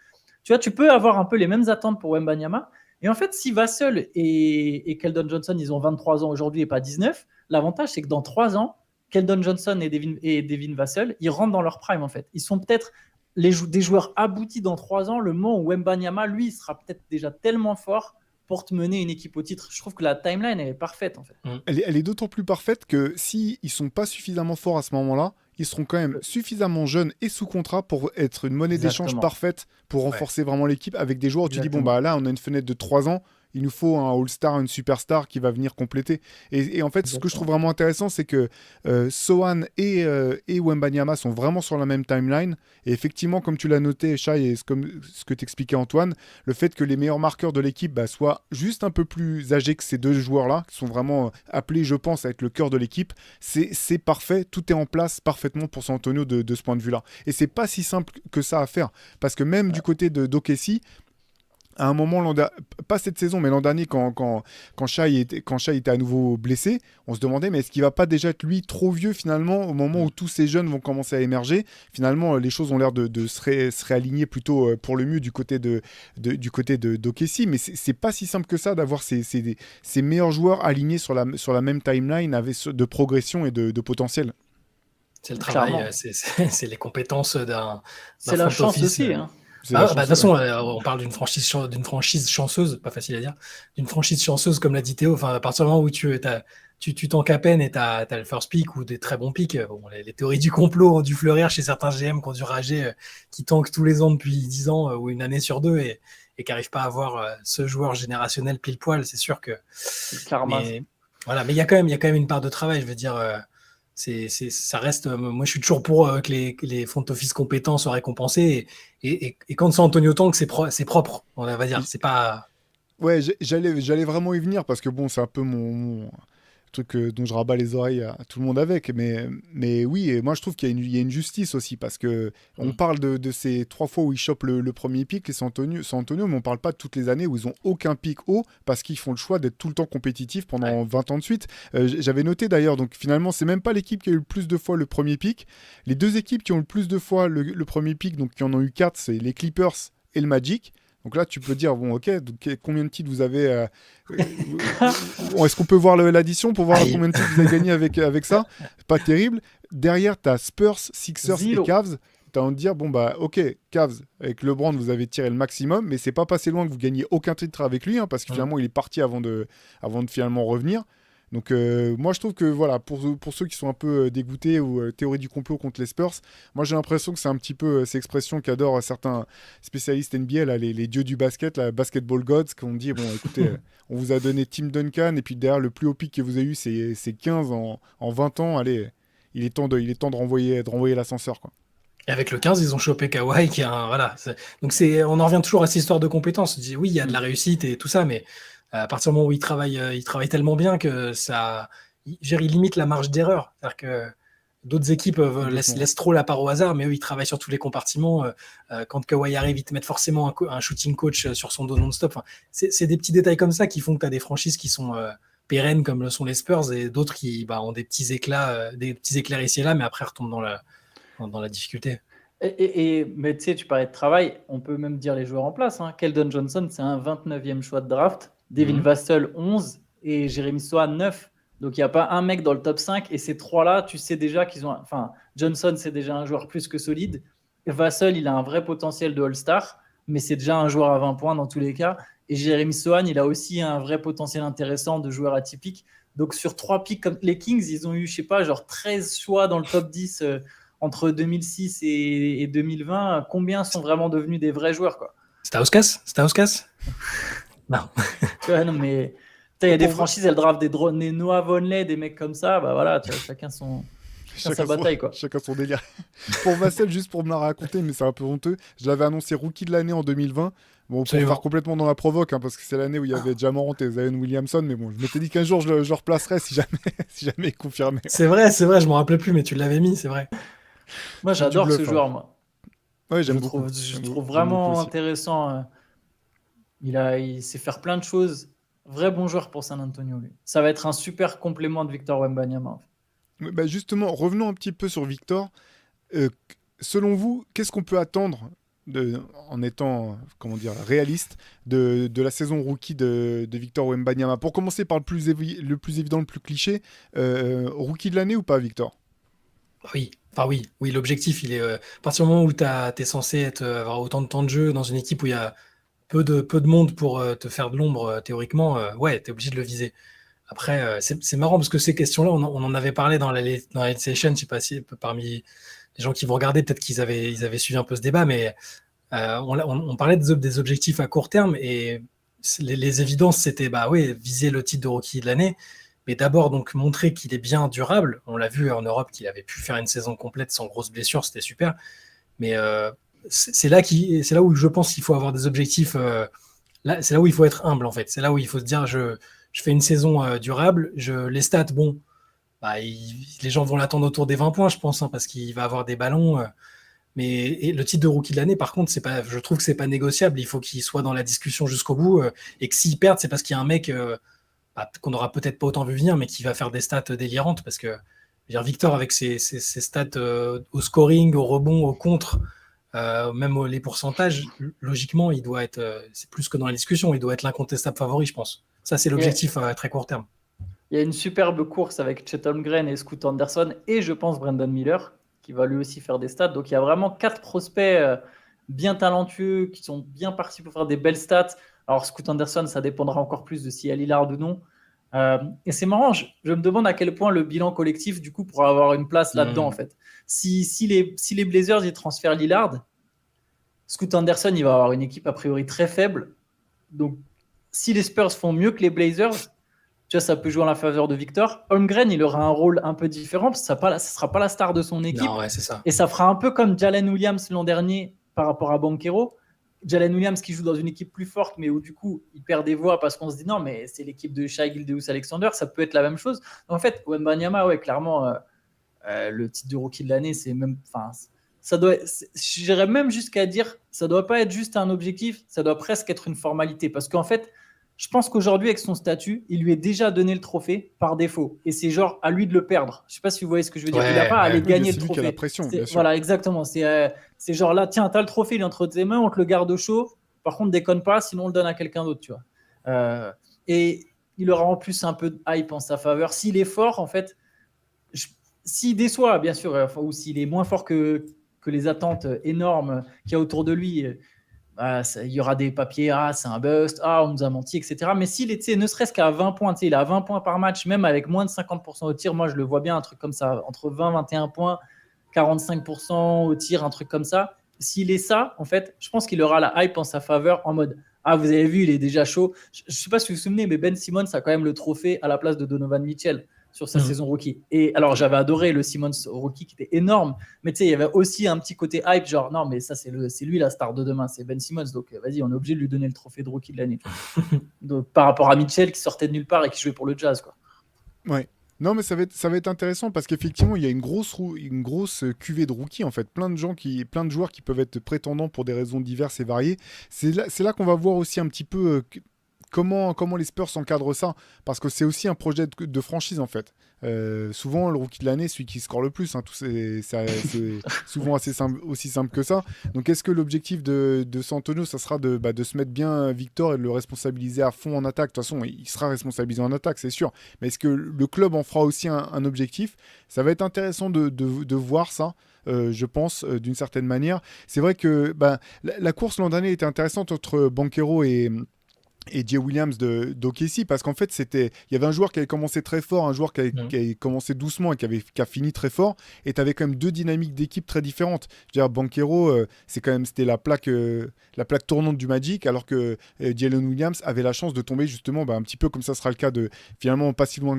Tu vois, tu peux avoir un peu les mêmes attentes pour Wembanyama. Et en fait, si Vassell et Keldon Johnson, ils ont 23 ans aujourd'hui et pas 19, l'avantage, c'est que dans 3 ans, Keldon Johnson et Devin Vassell, ils rentrent dans leur prime, en fait. Ils sont peut-être des joueurs aboutis dans 3 ans, le moment où Wembanyama, lui, il sera peut-être déjà tellement fort pour te mener une équipe au titre. Je trouve que la timeline elle est parfaite, en fait. Elle est d'autant plus parfaite que s'ils ne sont pas suffisamment forts à ce moment-là, ils seront quand même suffisamment jeunes et sous contrat pour être une monnaie d'échange parfaite pour renforcer vraiment l'équipe avec des joueurs où tu dis, bon, bah là, on a une fenêtre de 3 ans, il nous faut un All-Star, une Superstar qui va venir compléter. Et en fait, ce que je trouve vraiment intéressant, c'est que Sohan et Wembanyama sont vraiment sur la même timeline. Et effectivement, comme tu l'as noté, Shai, et comme ce que t'expliquait Antoine, le fait que les meilleurs marqueurs de l'équipe soient juste un peu plus âgés que ces deux joueurs-là, qui sont vraiment appelés, je pense, à être le cœur de l'équipe, c'est parfait. Tout est en place parfaitement pour San Antonio de ce point de vue-là. Et c'est pas si simple que ça à faire. Parce que même du côté d'OKC, à un moment, pas cette saison, mais l'an dernier, quand Shai était à nouveau blessé, on se demandait, mais est-ce qu'il va pas déjà être lui trop vieux finalement au moment où tous ces jeunes vont commencer à émerger? Finalement, les choses ont l'air de se réaligner plutôt pour le mieux du côté d'OKC, mais c'est pas si simple que ça d'avoir ces meilleurs joueurs alignés sur la même timeline de progression et de potentiel. C'est le travail, c'est les compétences d'un c'est la chance office, aussi, hein. De toute façon, on parle d'une franchise chanceuse, pas facile à dire, d'une franchise chanceuse comme l'a dit Théo. Enfin, à partir du moment où tu tanques à peine et t'as le first pick ou des très bons picks, les théories du complot ont dû fleurir chez certains GM qui ont dû rager, qui tankent tous les ans depuis 10 ans ou une année sur deux et qui n'arrivent pas à avoir ce joueur générationnel pile poil. C'est sûr que. Mais il y a quand même une part de travail. Je veux dire. Ça reste. Moi, je suis toujours pour que les front office compétents soient récompensés. Et quand San Antonio tank, c'est propre. On va dire. C'est pas. Ouais, j'allais vraiment y venir parce que bon, c'est un peu truc dont je rabats les oreilles à tout le monde avec. Mais oui, et moi je trouve qu'il y a une justice aussi, parce que on parle de ces 3 fois où ils chopent le premier pic, les San Antonio, mais on parle pas de toutes les années où ils ont aucun pic haut, parce qu'ils font le choix d'être tout le temps compétitifs pendant 20 ans de suite. J'avais noté d'ailleurs, donc finalement, c'est même pas l'équipe qui a eu le plus de fois le premier pic. Les 2 équipes qui ont le plus de fois le premier pic, donc qui en ont eu 4, c'est les Clippers et le Magic. Donc là, tu peux dire, bon, ok, donc, combien de titres vous avez est-ce qu'on peut voir l'addition pour voir combien de titres vous avez gagné avec ça? Pas terrible. Derrière, tu as Spurs, Sixers et Cavs. Tu as envie de dire, bon, bah, ok, Cavs, avec LeBron, vous avez tiré le maximum, mais c'est pas passé loin que vous gagniez aucun titre avec lui, hein, parce que finalement, il est parti avant de finalement revenir. Donc moi je trouve que voilà, pour ceux qui sont un peu dégoûtés ou théorie du complot contre les Spurs, moi j'ai l'impression que c'est un petit peu ces expressions qu'adorent certains spécialistes NBA, là, les dieux du basket, la basketball gods, qui ont dit bon écoutez, on vous a donné Tim Duncan et puis derrière le plus haut pic que vous avez eu c'est 15 en 20 ans, allez, il est temps de renvoyer l'ascenseur, quoi. Et avec le 15, ils ont chopé Kawhi, qui est un. Voilà. Donc on en revient toujours à cette histoire de compétences. On dit, oui, il y a de la réussite et tout ça, mais à partir du moment où il travaille tellement bien que ça. Il limite la marge d'erreur. C'est-à-dire que d'autres équipes laissent trop la part au hasard, mais eux, ils travaillent sur tous les compartiments. Quand Kawhi arrive, ils te mettent forcément un shooting coach sur son dos non-stop. Enfin, c'est des petits détails comme ça qui font que tu as des franchises qui sont pérennes, comme le sont les Spurs, et d'autres qui ont des petits éclats ici et là, mais après retombent dans la difficulté. Mais tu sais, tu parlais de travail, on peut même dire les joueurs en place. Hein. Keldon Johnson, c'est un 29e choix de draft. Devin Vassell, 11. Et Jeremy Sohan, 9. Donc, il n'y a pas un mec dans le top 5. Et ces 3-là, tu sais déjà qu'ils ont... Enfin, Johnson, c'est déjà un joueur plus que solide. Vassell, il a un vrai potentiel de All-Star. Mais c'est déjà un joueur à 20 points dans tous les cas. Et Jeremy Sohan, il a aussi un vrai potentiel intéressant de joueur atypique. Donc, sur 3 picks comme les Kings, ils ont eu, je sais pas, genre 13 choix dans le top 10 entre 2006 et 2020. Combien sont vraiment devenus des vrais joueurs, quoi? Stauskas Non. Ouais, non, mais il y a des franchises, elles draftent des Noah Vonleh, des mecs comme ça. Bah voilà, tu vois, chacun sa bataille, quoi. Chacun son délire. Pour Vassell, juste pour me la raconter, mais c'est un peu honteux, je l'avais annoncé rookie de l'année en 2020. Bon, pour faire complètement dans la provoque, hein, parce que c'est l'année où il y avait Ja Morant et Zion Williamson, mais bon, je m'étais dit qu'un jour je le replacerais si jamais il confirmait. C'est vrai, je me rappelais plus, mais tu l'avais mis, c'est vrai. Moi, j'adore ce joueur, moi. Ouais, j'aime beaucoup. Je trouve vraiment intéressant. Il sait faire plein de choses. Vrai bon joueur pour San Antonio, lui. Ça va être un super complément de Victor Wembanyama. Bah justement, revenons un petit peu sur Victor. Selon vous, qu'est-ce qu'on peut attendre en étant réaliste de la saison rookie de Victor Wembanyama? Pour commencer par le plus évident, le plus cliché, rookie de l'année ou pas, Victor? Oui, l'objectif, il est à partir du moment où tu es censé avoir autant de temps de jeu dans une équipe où il y a peu de monde pour te faire de l'ombre, théoriquement, ouais, tu es obligé de le viser. Après, c'est marrant parce que ces questions-là, on en avait parlé dans la Late Session, je sais pas si parmi les gens qui vont regarder, peut-être qu'ils avaient suivi un peu ce débat, mais on parlait des objectifs à court terme et les évidences, c'était viser le titre de rookie de l'année, mais d'abord donc montrer qu'il est bien durable. On l'a vu en Europe qu'il avait pu faire une saison complète sans grosses blessures, c'était super, mais c'est là où je pense qu'il faut avoir des objectifs. C'est là où il faut être humble, en fait. C'est là où il faut se dire je fais une saison durable. Les stats, les gens vont l'attendre autour des 20 points, je pense, hein, parce qu'il va avoir des ballons. Mais le titre de rookie de l'année, par contre, je trouve que c'est pas négociable. Il faut qu'il soit dans la discussion jusqu'au bout. Et que s'il perd, c'est parce qu'il y a un mec qu'on n'aura peut-être pas autant vu venir, mais qui va faire des stats délirantes. Parce que Victor, avec ses stats au scoring, au rebond, au contre, même les pourcentages, logiquement, il doit être, c'est plus que dans la discussion, il doit être l'incontestable favori, je pense. Ça, c'est l'objectif à très court terme. Il y a une superbe course avec Chet Holmgren et Scoot Anderson et je pense Brandon Miller qui va lui aussi faire des stats. Donc il y a vraiment 4 prospects bien talentueux qui sont bien partis pour faire des belles stats. Alors Scoot Anderson, ça dépendra encore plus de s'il y a Lillard ou non. Et c'est marrant, je me demande à quel point le bilan collectif du coup pourra avoir une place là-dedans en fait. Si les Blazers ils transfèrent Lillard, Scoot Anderson il va avoir une équipe a priori très faible. Donc si les Spurs font mieux que les Blazers, tu vois, ça peut jouer en la faveur de Victor. Holmgren, il aura un rôle un peu différent parce que ça ne sera pas la star de son équipe. Non, ouais, c'est ça. Et ça fera un peu comme Jalen Williams l'an dernier par rapport à Banchero. Jalen Williams qui joue dans une équipe plus forte, mais où du coup, il perd des voix parce qu'on se dit non, mais c'est l'équipe de Shai Gilgeous-Alexander, ça peut être la même chose. En fait, Wembanyama, ouais, clairement, le titre de rookie de l'année, c'est même. Ça doit, j'irais même jusqu'à dire, ça doit pas être juste un objectif, ça doit presque être une formalité. Parce qu'en fait, je pense qu'aujourd'hui, avec son statut, il lui est déjà donné le trophée par défaut. Et c'est genre à lui de le perdre. Je sais pas si vous voyez ce que je veux dire. Il n'a pas à aller gagner le C'est lui qui a trophée. la pression, bien sûr. Voilà, exactement. C'est genre là, tiens, t'as le trophée, il est entre tes mains, on te le garde au chaud. Par contre, déconne pas, sinon on le donne à quelqu'un d'autre, tu vois. Et il aura en plus un peu de hype en sa faveur. S'il est fort, en fait, s'il déçoit, bien sûr, ou s'il est moins fort que les attentes énormes qu'il y a autour de lui, il y aura des papiers, c'est un bust, on nous a menti, etc. Mais s'il est, ne serait-ce qu'à 20 points, il a 20 points par match, même avec moins de 50% au tir, moi je le vois bien, un truc comme ça, entre 20 et 21 points, 45% au tir, un truc comme ça. S'il est ça, en fait, je pense qu'il aura la hype en sa faveur en mode vous avez vu, il est déjà chaud. Je ne sais pas si vous vous souvenez, mais Ben Simmons a quand même le trophée à la place de Donovan Mitchell sur sa saison rookie. Et alors, j'avais adoré le Simmons rookie qui était énorme, mais tu sais, il y avait aussi un petit côté hype, genre non, mais ça, c'est lui la star de demain, c'est Ben Simmons, donc vas-y, on est obligé de lui donner le trophée de rookie de l'année. Donc, par rapport à Mitchell qui sortait de nulle part et qui jouait pour le Jazz, quoi. Ouais. Non, mais ça va être intéressant parce qu'effectivement, il y a une grosse cuvée de rookies, en fait. Plein de joueurs qui peuvent être prétendants pour des raisons diverses et variées. C'est là qu'on va voir aussi un petit peu comment les Spurs encadrent ça. Parce que c'est aussi un projet de franchise, en fait. Souvent, le rookie de l'année, celui qui score le plus. Hein, c'est souvent aussi simple que ça. Donc, est-ce que l'objectif de San Antonio, ça sera de se mettre bien Victor et de le responsabiliser à fond en attaque? De toute façon, il sera responsabilisé en attaque, c'est sûr. Mais est-ce que le club en fera aussi un objectif? Ça va être intéressant de voir ça. Je pense, d'une certaine manière. C'est vrai que la course l'an dernier était intéressante entre Banchero et Jay Williams d'OKC, parce qu'en fait il y avait un joueur qui avait commencé très fort, un joueur qui avait commencé doucement et qui a fini très fort, et tu avais quand même deux dynamiques d'équipe très différentes. Je veux dire, Banchero, c'était la plaque tournante du Magic, alors que Jalen Williams avait la chance de tomber justement un petit peu comme ça sera le cas finalement pas si loin.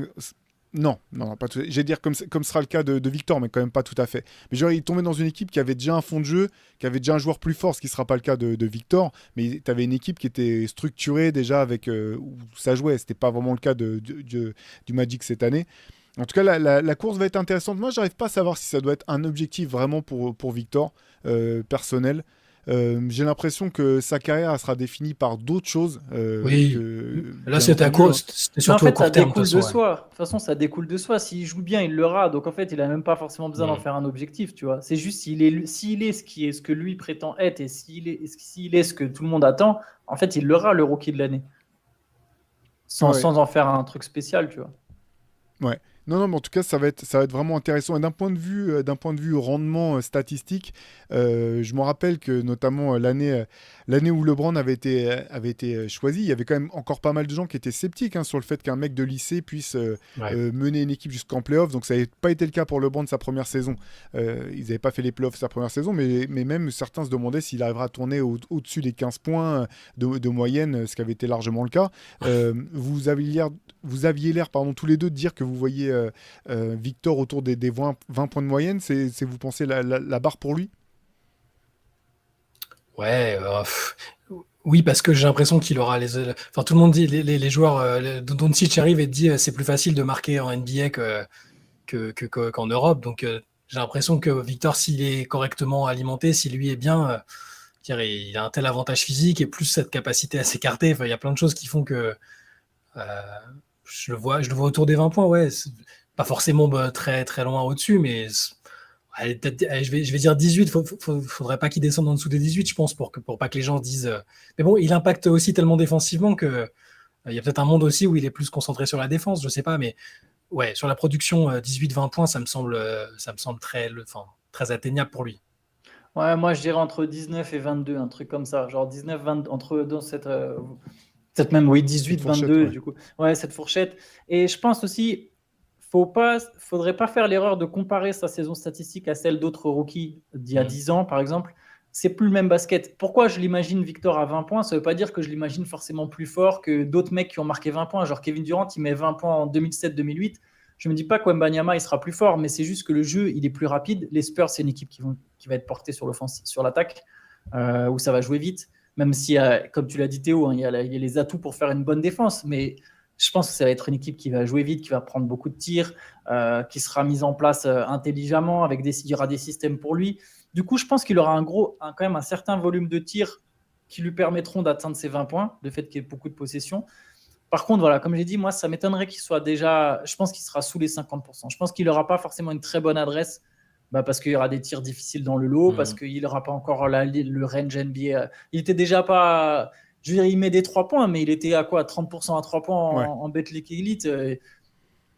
Non, pas tout. J'allais dire comme sera le cas de Victor, mais quand même pas tout à fait. Mais genre, il tombait dans une équipe qui avait déjà un fond de jeu, qui avait déjà un joueur plus fort, ce qui ne sera pas le cas de Victor. Mais tu avais une équipe qui était structurée déjà avec où ça jouait. C'était pas vraiment le cas du Magic cette année. En tout cas, la course va être intéressante. Moi, j'arrive pas à savoir si ça doit être un objectif vraiment pour Victor personnel. J'ai l'impression que sa carrière sera définie par d'autres choses. Oui. Là, c'était surtout à court terme. De toute façon, ça découle de soi. S'il joue bien, il l'aura. Donc, en fait, il n'a même pas forcément besoin d'en faire un objectif. Tu vois. C'est juste s'il est ce que lui prétend être et s'il est ce que tout le monde attend, en fait, il l'aura, le rookie de l'année. Sans en faire un truc spécial, tu vois. Ouais. Non, mais en tout cas, ça va être vraiment intéressant. Et d'un point de vue rendement statistique, je me rappelle que notamment l'année où LeBron avait été choisi, il y avait quand même encore pas mal de gens qui étaient sceptiques sur le fait qu'un mec de lycée puisse mener une équipe jusqu'en playoff. Donc ça n'avait pas été le cas pour LeBron de sa première saison. Ils n'avaient pas fait les playoffs sa première saison, mais même certains se demandaient s'il arrivera à tourner au-dessus des 15 points de moyenne, ce qui avait été largement le cas. Vous aviez l'air tous les deux de dire que vous voyez Victor autour des 20 points de moyenne. C'est vous pensez la barre pour lui? Ouais, oui, parce que j'ai l'impression qu'il aura enfin, tout le monde dit, les joueurs, Doncic arrive et te dit c'est plus facile de marquer en NBA qu'en Europe. Donc j'ai l'impression que Victor, s'il est correctement alimenté, si lui est bien, il a un tel avantage physique et plus cette capacité à s'écarter. Enfin, il y a plein de choses qui font que je le vois autour des 20 points. Ouais, pas forcément très très loin au-dessus, mais allez, je vais dire 18. Faudrait pas qu'il descende en dessous des 18, je pense, pour pas que les gens disent. Mais bon, il impacte aussi tellement défensivement que il y a peut-être un monde aussi où il est plus concentré sur la défense, je sais pas, mais ouais, sur la production, 18-20 points, ça me semble très atteignable pour lui. Ouais, moi je dirais entre 19 et 22, un truc comme ça, genre 19, 20, dans cette peut-être même 18, 22 du coup. Ouais, cette fourchette. Et je pense aussi faudrait pas faire l'erreur de comparer sa saison statistique à celle d'autres rookies d'il y a 10 ans, par exemple. C'est plus le même basket. Pourquoi je l'imagine Victor à 20 points? Ça veut pas dire que je l'imagine forcément plus fort que d'autres mecs qui ont marqué 20 points. Genre Kevin Durant, il met 20 points en 2007-2008. Je me dis pas que Wembanyama, il sera plus fort, mais c'est juste que le jeu, il est plus rapide. Les Spurs, c'est une équipe qui va être portée sur l'attaque, où ça va jouer vite. même si, comme tu l'as dit Théo, hein, il y a les atouts pour faire une bonne défense, mais je pense que ça va être une équipe qui va jouer vite, qui va prendre beaucoup de tirs, qui sera mise en place intelligemment, il y aura des systèmes pour lui. Du coup, je pense qu'il aura quand même un certain volume de tirs qui lui permettront d'atteindre ses 20 points, le fait qu'il y ait beaucoup de possession. Par contre, voilà, comme j'ai dit, moi, ça m'étonnerait qu'il soit déjà. Je pense qu'il sera sous les 50%. Je pense qu'il n'aura pas forcément une très bonne adresse parce qu'il y aura des tirs difficiles dans le lot, parce qu'il n'aura pas encore le range NBA. Il était déjà pas. Je veux dire, il met des 3 points, mais il était à quoi 30% à 3 points en Betclic Elite.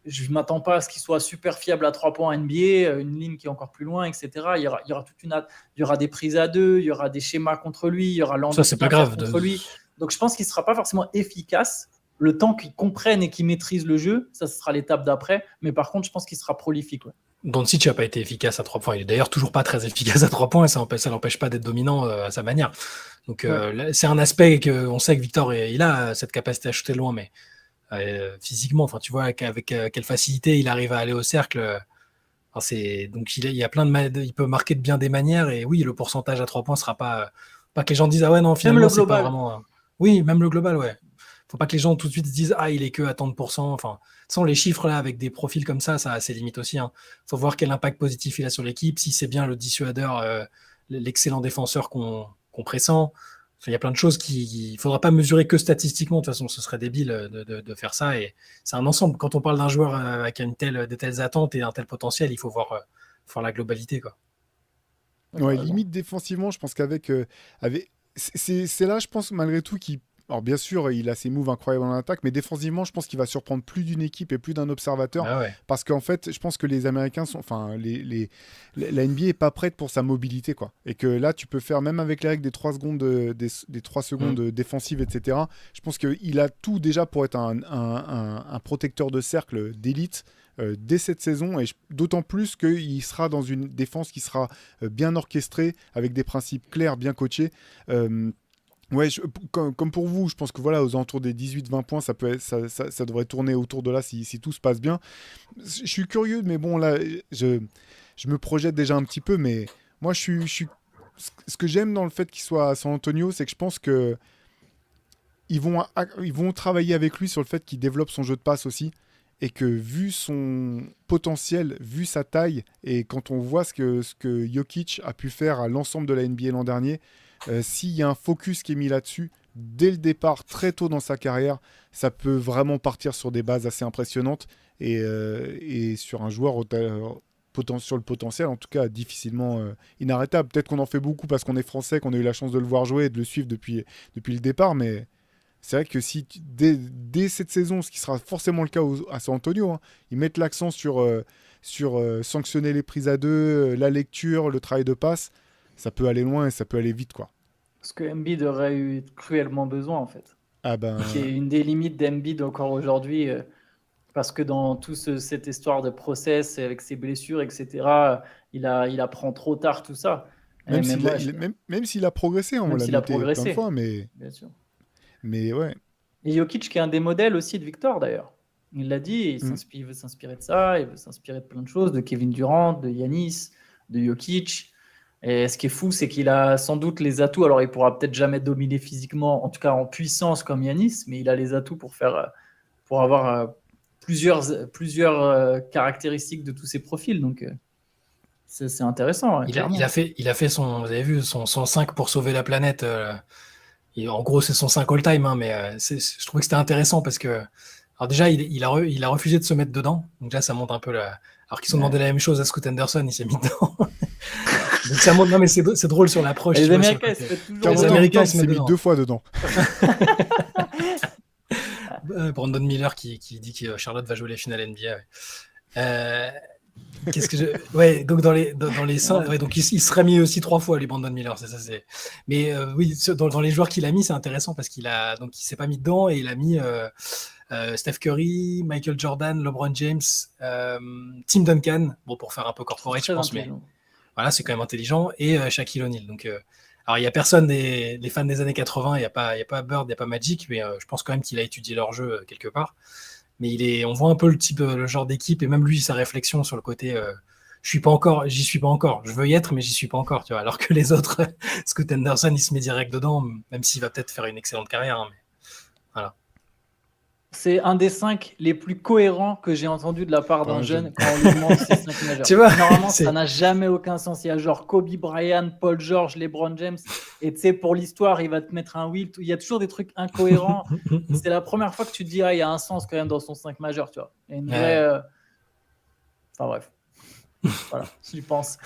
Je ne m'attends pas à ce qu'il soit super fiable à 3 points en NBA, une ligne qui est encore plus loin, etc. Il y aura des prises à 2, il y aura des schémas contre lui, il y aura l'envie contre lui. Donc je pense qu'il ne sera pas forcément efficace. Le temps qu'il comprenne et qu'il maîtrise le jeu, ça ce sera l'étape d'après. Mais par contre, je pense qu'il sera prolifique. Doncic n'a pas été efficace à 3 points. Il est d'ailleurs toujours pas très efficace à 3 points. Ça l'empêche pas d'être dominant à sa manière. Donc là, c'est un aspect qu'on sait que Victor il a cette capacité à shooter loin, mais physiquement, tu vois avec quelle facilité il arrive à aller au cercle. Donc il y a il peut marquer de bien des manières. Et oui, le pourcentage à 3 points sera pas que les gens disent ah ouais non finalement c'est pas vraiment. Oui, même le global, ouais. Faut pas que les gens tout de suite se disent ah il est que à tant de pourcents. Sans les chiffres là avec des profils comme ça a ses limites aussi. Faut voir quel impact positif il a sur l'équipe, si c'est bien le dissuadeur, l'excellent défenseur qu'on pressent. Il y a plein de choses qu'il faudra pas mesurer que statistiquement. De toute façon, ce serait débile de faire ça. Et c'est un ensemble. Quand on parle d'un joueur avec de telles attentes et un tel potentiel, il faut voir la globalité, quoi. Ouais, limite défensivement, je pense qu'avec c'est là, je pense malgré tout qu'il. Alors bien sûr, il a ses moves incroyables en attaque, mais défensivement, je pense qu'il va surprendre plus d'une équipe et plus d'un observateur. Ah ouais. Parce qu'en fait, je pense que les Américains sont, la NBA est pas prête pour sa mobilité, quoi. Et que là, tu peux faire même avec les règles des 3 secondes, des 3 secondes défensives, etc. Je pense qu'il a tout déjà pour être un protecteur de cercle d'élite. Dès cette saison, et d'autant plus qu'il sera dans une défense qui sera bien orchestrée, avec des principes clairs, bien coachés. Ouais, comme pour vous, je pense que voilà, aux alentours des 18-20 points, ça devrait tourner autour de là si tout se passe bien. Je suis curieux, mais bon, là, je me projette déjà un petit peu, mais moi, ce que j'aime dans le fait qu'il soit à San Antonio, c'est que je pense que ils vont travailler avec lui sur le fait qu'il développe son jeu de passe aussi, et que vu son potentiel, vu sa taille, et quand on voit ce que Jokic a pu faire à l'ensemble de la NBA l'an dernier, s'il y a un focus qui est mis là-dessus, dès le départ, très tôt dans sa carrière, ça peut vraiment partir sur des bases assez impressionnantes, et sur un joueur sur le potentiel, en tout cas, difficilement inarrêtable. Peut-être qu'on en fait beaucoup parce qu'on est français, qu'on a eu la chance de le voir jouer et de le suivre depuis le départ, mais c'est vrai que si dès cette saison, ce qui sera forcément le cas à San Antonio, ils mettent l'accent sur sanctionner les prises à 2, la lecture, le travail de passe, ça peut aller loin et ça peut aller vite, quoi. Ce que Embiid aurait eu cruellement besoin, en fait. Ah ben... Qui est une des limites d'Embiid encore aujourd'hui, parce que dans toute cette histoire de process, avec ses blessures, etc., il apprend trop tard tout ça. Même s'il a progressé, on l'a noté plein de fois, mais... Bien sûr. Mais ouais. Et Jokic, qui est un des modèles aussi de Victor, d'ailleurs. Il l'a dit, il veut s'inspirer de ça, il veut s'inspirer de plein de choses, de Kevin Durant, de Giannis, de Jokic. Et ce qui est fou, c'est qu'il a sans doute les atouts. Alors, il pourra peut-être jamais dominer physiquement, en tout cas en puissance comme Giannis, mais il a les atouts pour avoir plusieurs caractéristiques de tous ces profils. Donc, c'est intéressant. Ouais, il a fait vous avez vu, son 5 pour sauver la planète. En gros, c'est son 5 all-time, mais je trouvais que c'était intéressant parce que, alors déjà, il a refusé de se mettre dedans. Donc là, ça montre un peu alors qu'ils ont demandé la même chose à Scoot Henderson, il s'est mis dedans. Donc ça montre, non mais c'est drôle sur l'approche. Les Américains, ils se mettent toujours. Les Américains, ils se mis 2 fois dedans. Brandon Miller qui dit que Charlotte va jouer les finales NBA. Qu'est-ce que ouais, donc dans les 5, ouais, donc il serait mis aussi 3 fois, les Brandon Miller, c'est. Mais oui, dans les joueurs qu'il a mis, c'est intéressant parce il s'est pas mis dedans et il a mis Steph Curry, Michael Jordan, LeBron James, Tim Duncan, bon, pour faire un peu corporate, je pense, mais voilà, c'est quand même intelligent, et Shaquille O'Neal. Donc, alors, il n'y a personne des fans des années 80, il n'y a pas Bird, il n'y a pas Magic, mais je pense quand même qu'il a étudié leur jeu quelque part. Mais on voit un peu le genre d'équipe, et même lui, sa réflexion sur le côté j'y suis pas encore. Je veux y être, mais j'y suis pas encore, tu vois. Alors que les autres, Scott Henderson, il se met direct dedans, même s'il va peut-être faire une excellente carrière. Hein, mais voilà. C'est un des 5 les plus cohérents que j'ai entendu de la part d'un jeune quand on lui demande ses 5 majeurs. Tu vois, normalement, ça n'a jamais aucun sens. Il y a genre Kobe Bryant, Paul George, LeBron James. Et tu sais, pour l'histoire, il va te mettre un Wilt. Il y a toujours des trucs incohérents. C'est la première fois que tu te dis, il y a un sens quand même dans son 5 majeur, tu vois. Et une vraie. Enfin bref. Voilà, j'y pense.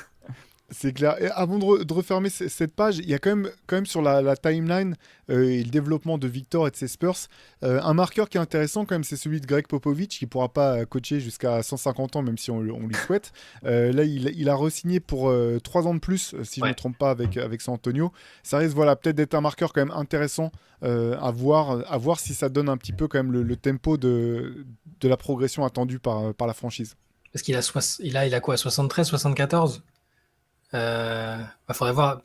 C'est clair. Et avant de refermer cette page, il y a quand même sur la timeline et le développement de Victor et de ses Spurs, un marqueur qui est intéressant quand même, c'est celui de Greg Popovich, qui ne pourra pas coacher jusqu'à 150 ans, même si on lui souhaite. Là, il a re-signé pour 3 ans de plus, si je ne me trompe pas, avec San Antonio. Ça risque peut-être d'être un marqueur quand même intéressant à voir si ça donne un petit peu quand même le tempo de la progression attendue par la franchise. Parce qu'il a quoi, 73, 74 faudrait voir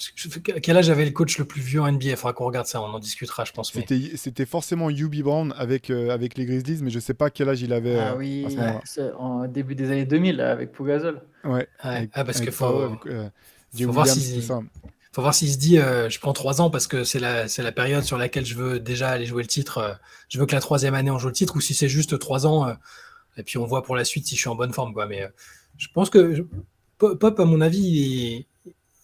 quel âge avait le coach le plus vieux en NBA. Il faudra qu'on regarde ça, on en discutera, je pense. C'était forcément Hubie Brown avec les Grizzlies, mais je sais pas quel âge il avait à ce moment-là. En début des années 2000 avec Pugazol. Parce qu'il faut voir s'il se dit je prends 3 ans parce que c'est la période sur laquelle je veux déjà aller jouer le titre. Je veux que la 3e année on joue le titre, ou si c'est juste 3 ans et puis on voit pour la suite si je suis en bonne forme, quoi. Mais je pense que Pop, à mon avis,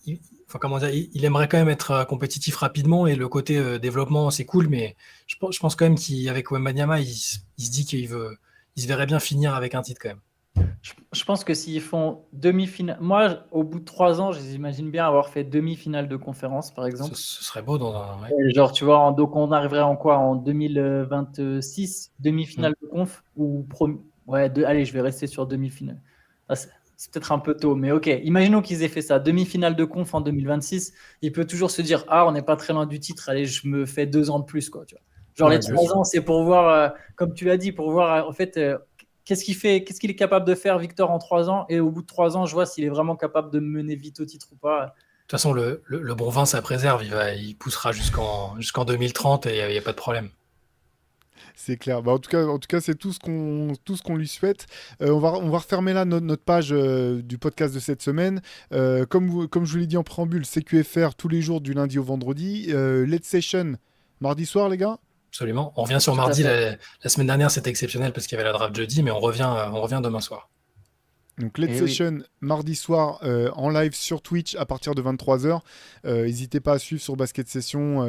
il aimerait quand même être compétitif rapidement, et le côté développement, c'est cool, mais je pense quand même qu'avec Wembanyama, il se dit qu'il se verrait bien finir avec un titre quand même. Je pense que s'ils font demi-finale, moi, au bout de 3 ans, je les imagine bien avoir fait demi-finale de conférence, par exemple. Ce serait beau dans un. Ouais. Genre, tu vois, donc on arriverait en quoi? En 2026, demi-finale de conf ou allez, je vais rester sur demi-finale. C'est peut-être un peu tôt, mais ok. Imaginons qu'ils aient fait ça, demi-finale de conf en 2026. Il peut toujours se dire, on n'est pas très loin du titre, allez, je me fais 2 ans de plus, quoi. Tu vois. Genre les 3 ans, c'est pour voir, comme tu l'as dit, pour voir en fait qu'est-ce qu'il est capable de faire, Victor, en 3 ans. Et au bout de 3 ans, je vois s'il est vraiment capable de mener vite au titre ou pas. De toute façon, le bon vin, ça préserve. Il poussera jusqu'en 2030 et il n'y a pas de problème. C'est clair. En tout cas, c'est tout ce qu'on lui souhaite. On va refermer là notre page du podcast de cette semaine. Comme je vous l'ai dit en préambule, CQFR tous les jours du lundi au vendredi. Late Session mardi soir, les gars. Absolument. On revient sur mardi. La semaine dernière, c'était exceptionnel parce qu'il y avait la draft jeudi, mais on revient demain soir. Donc Late Session mardi soir en live sur Twitch à partir de 23h. N'hésitez pas à suivre sur Basket Session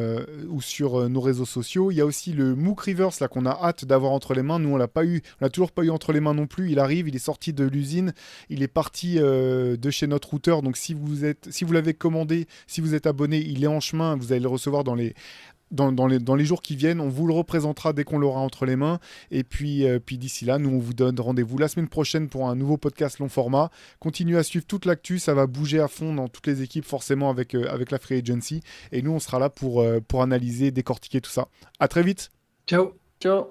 ou sur nos réseaux sociaux. Il y a aussi le MOOC Rivers là, qu'on a hâte d'avoir entre les mains. Nous, on l'a toujours pas eu entre les mains non plus. Il arrive, il est sorti de l'usine. Il est parti de chez notre routeur. Donc si vous l'avez commandé, si vous êtes abonné, il est en chemin. Vous allez le recevoir dans les jours qui viennent. On vous le représentera dès qu'on l'aura entre les mains. Et puis d'ici là, nous, on vous donne rendez-vous la semaine prochaine pour un nouveau podcast long format. Continuez à suivre toute l'actu. Ça va bouger à fond dans toutes les équipes, forcément, avec la Free Agency. Et nous, on sera là pour analyser, décortiquer tout ça. À très vite. Ciao. Ciao.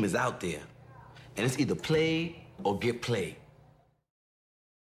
Is out there, and it's either play or get played.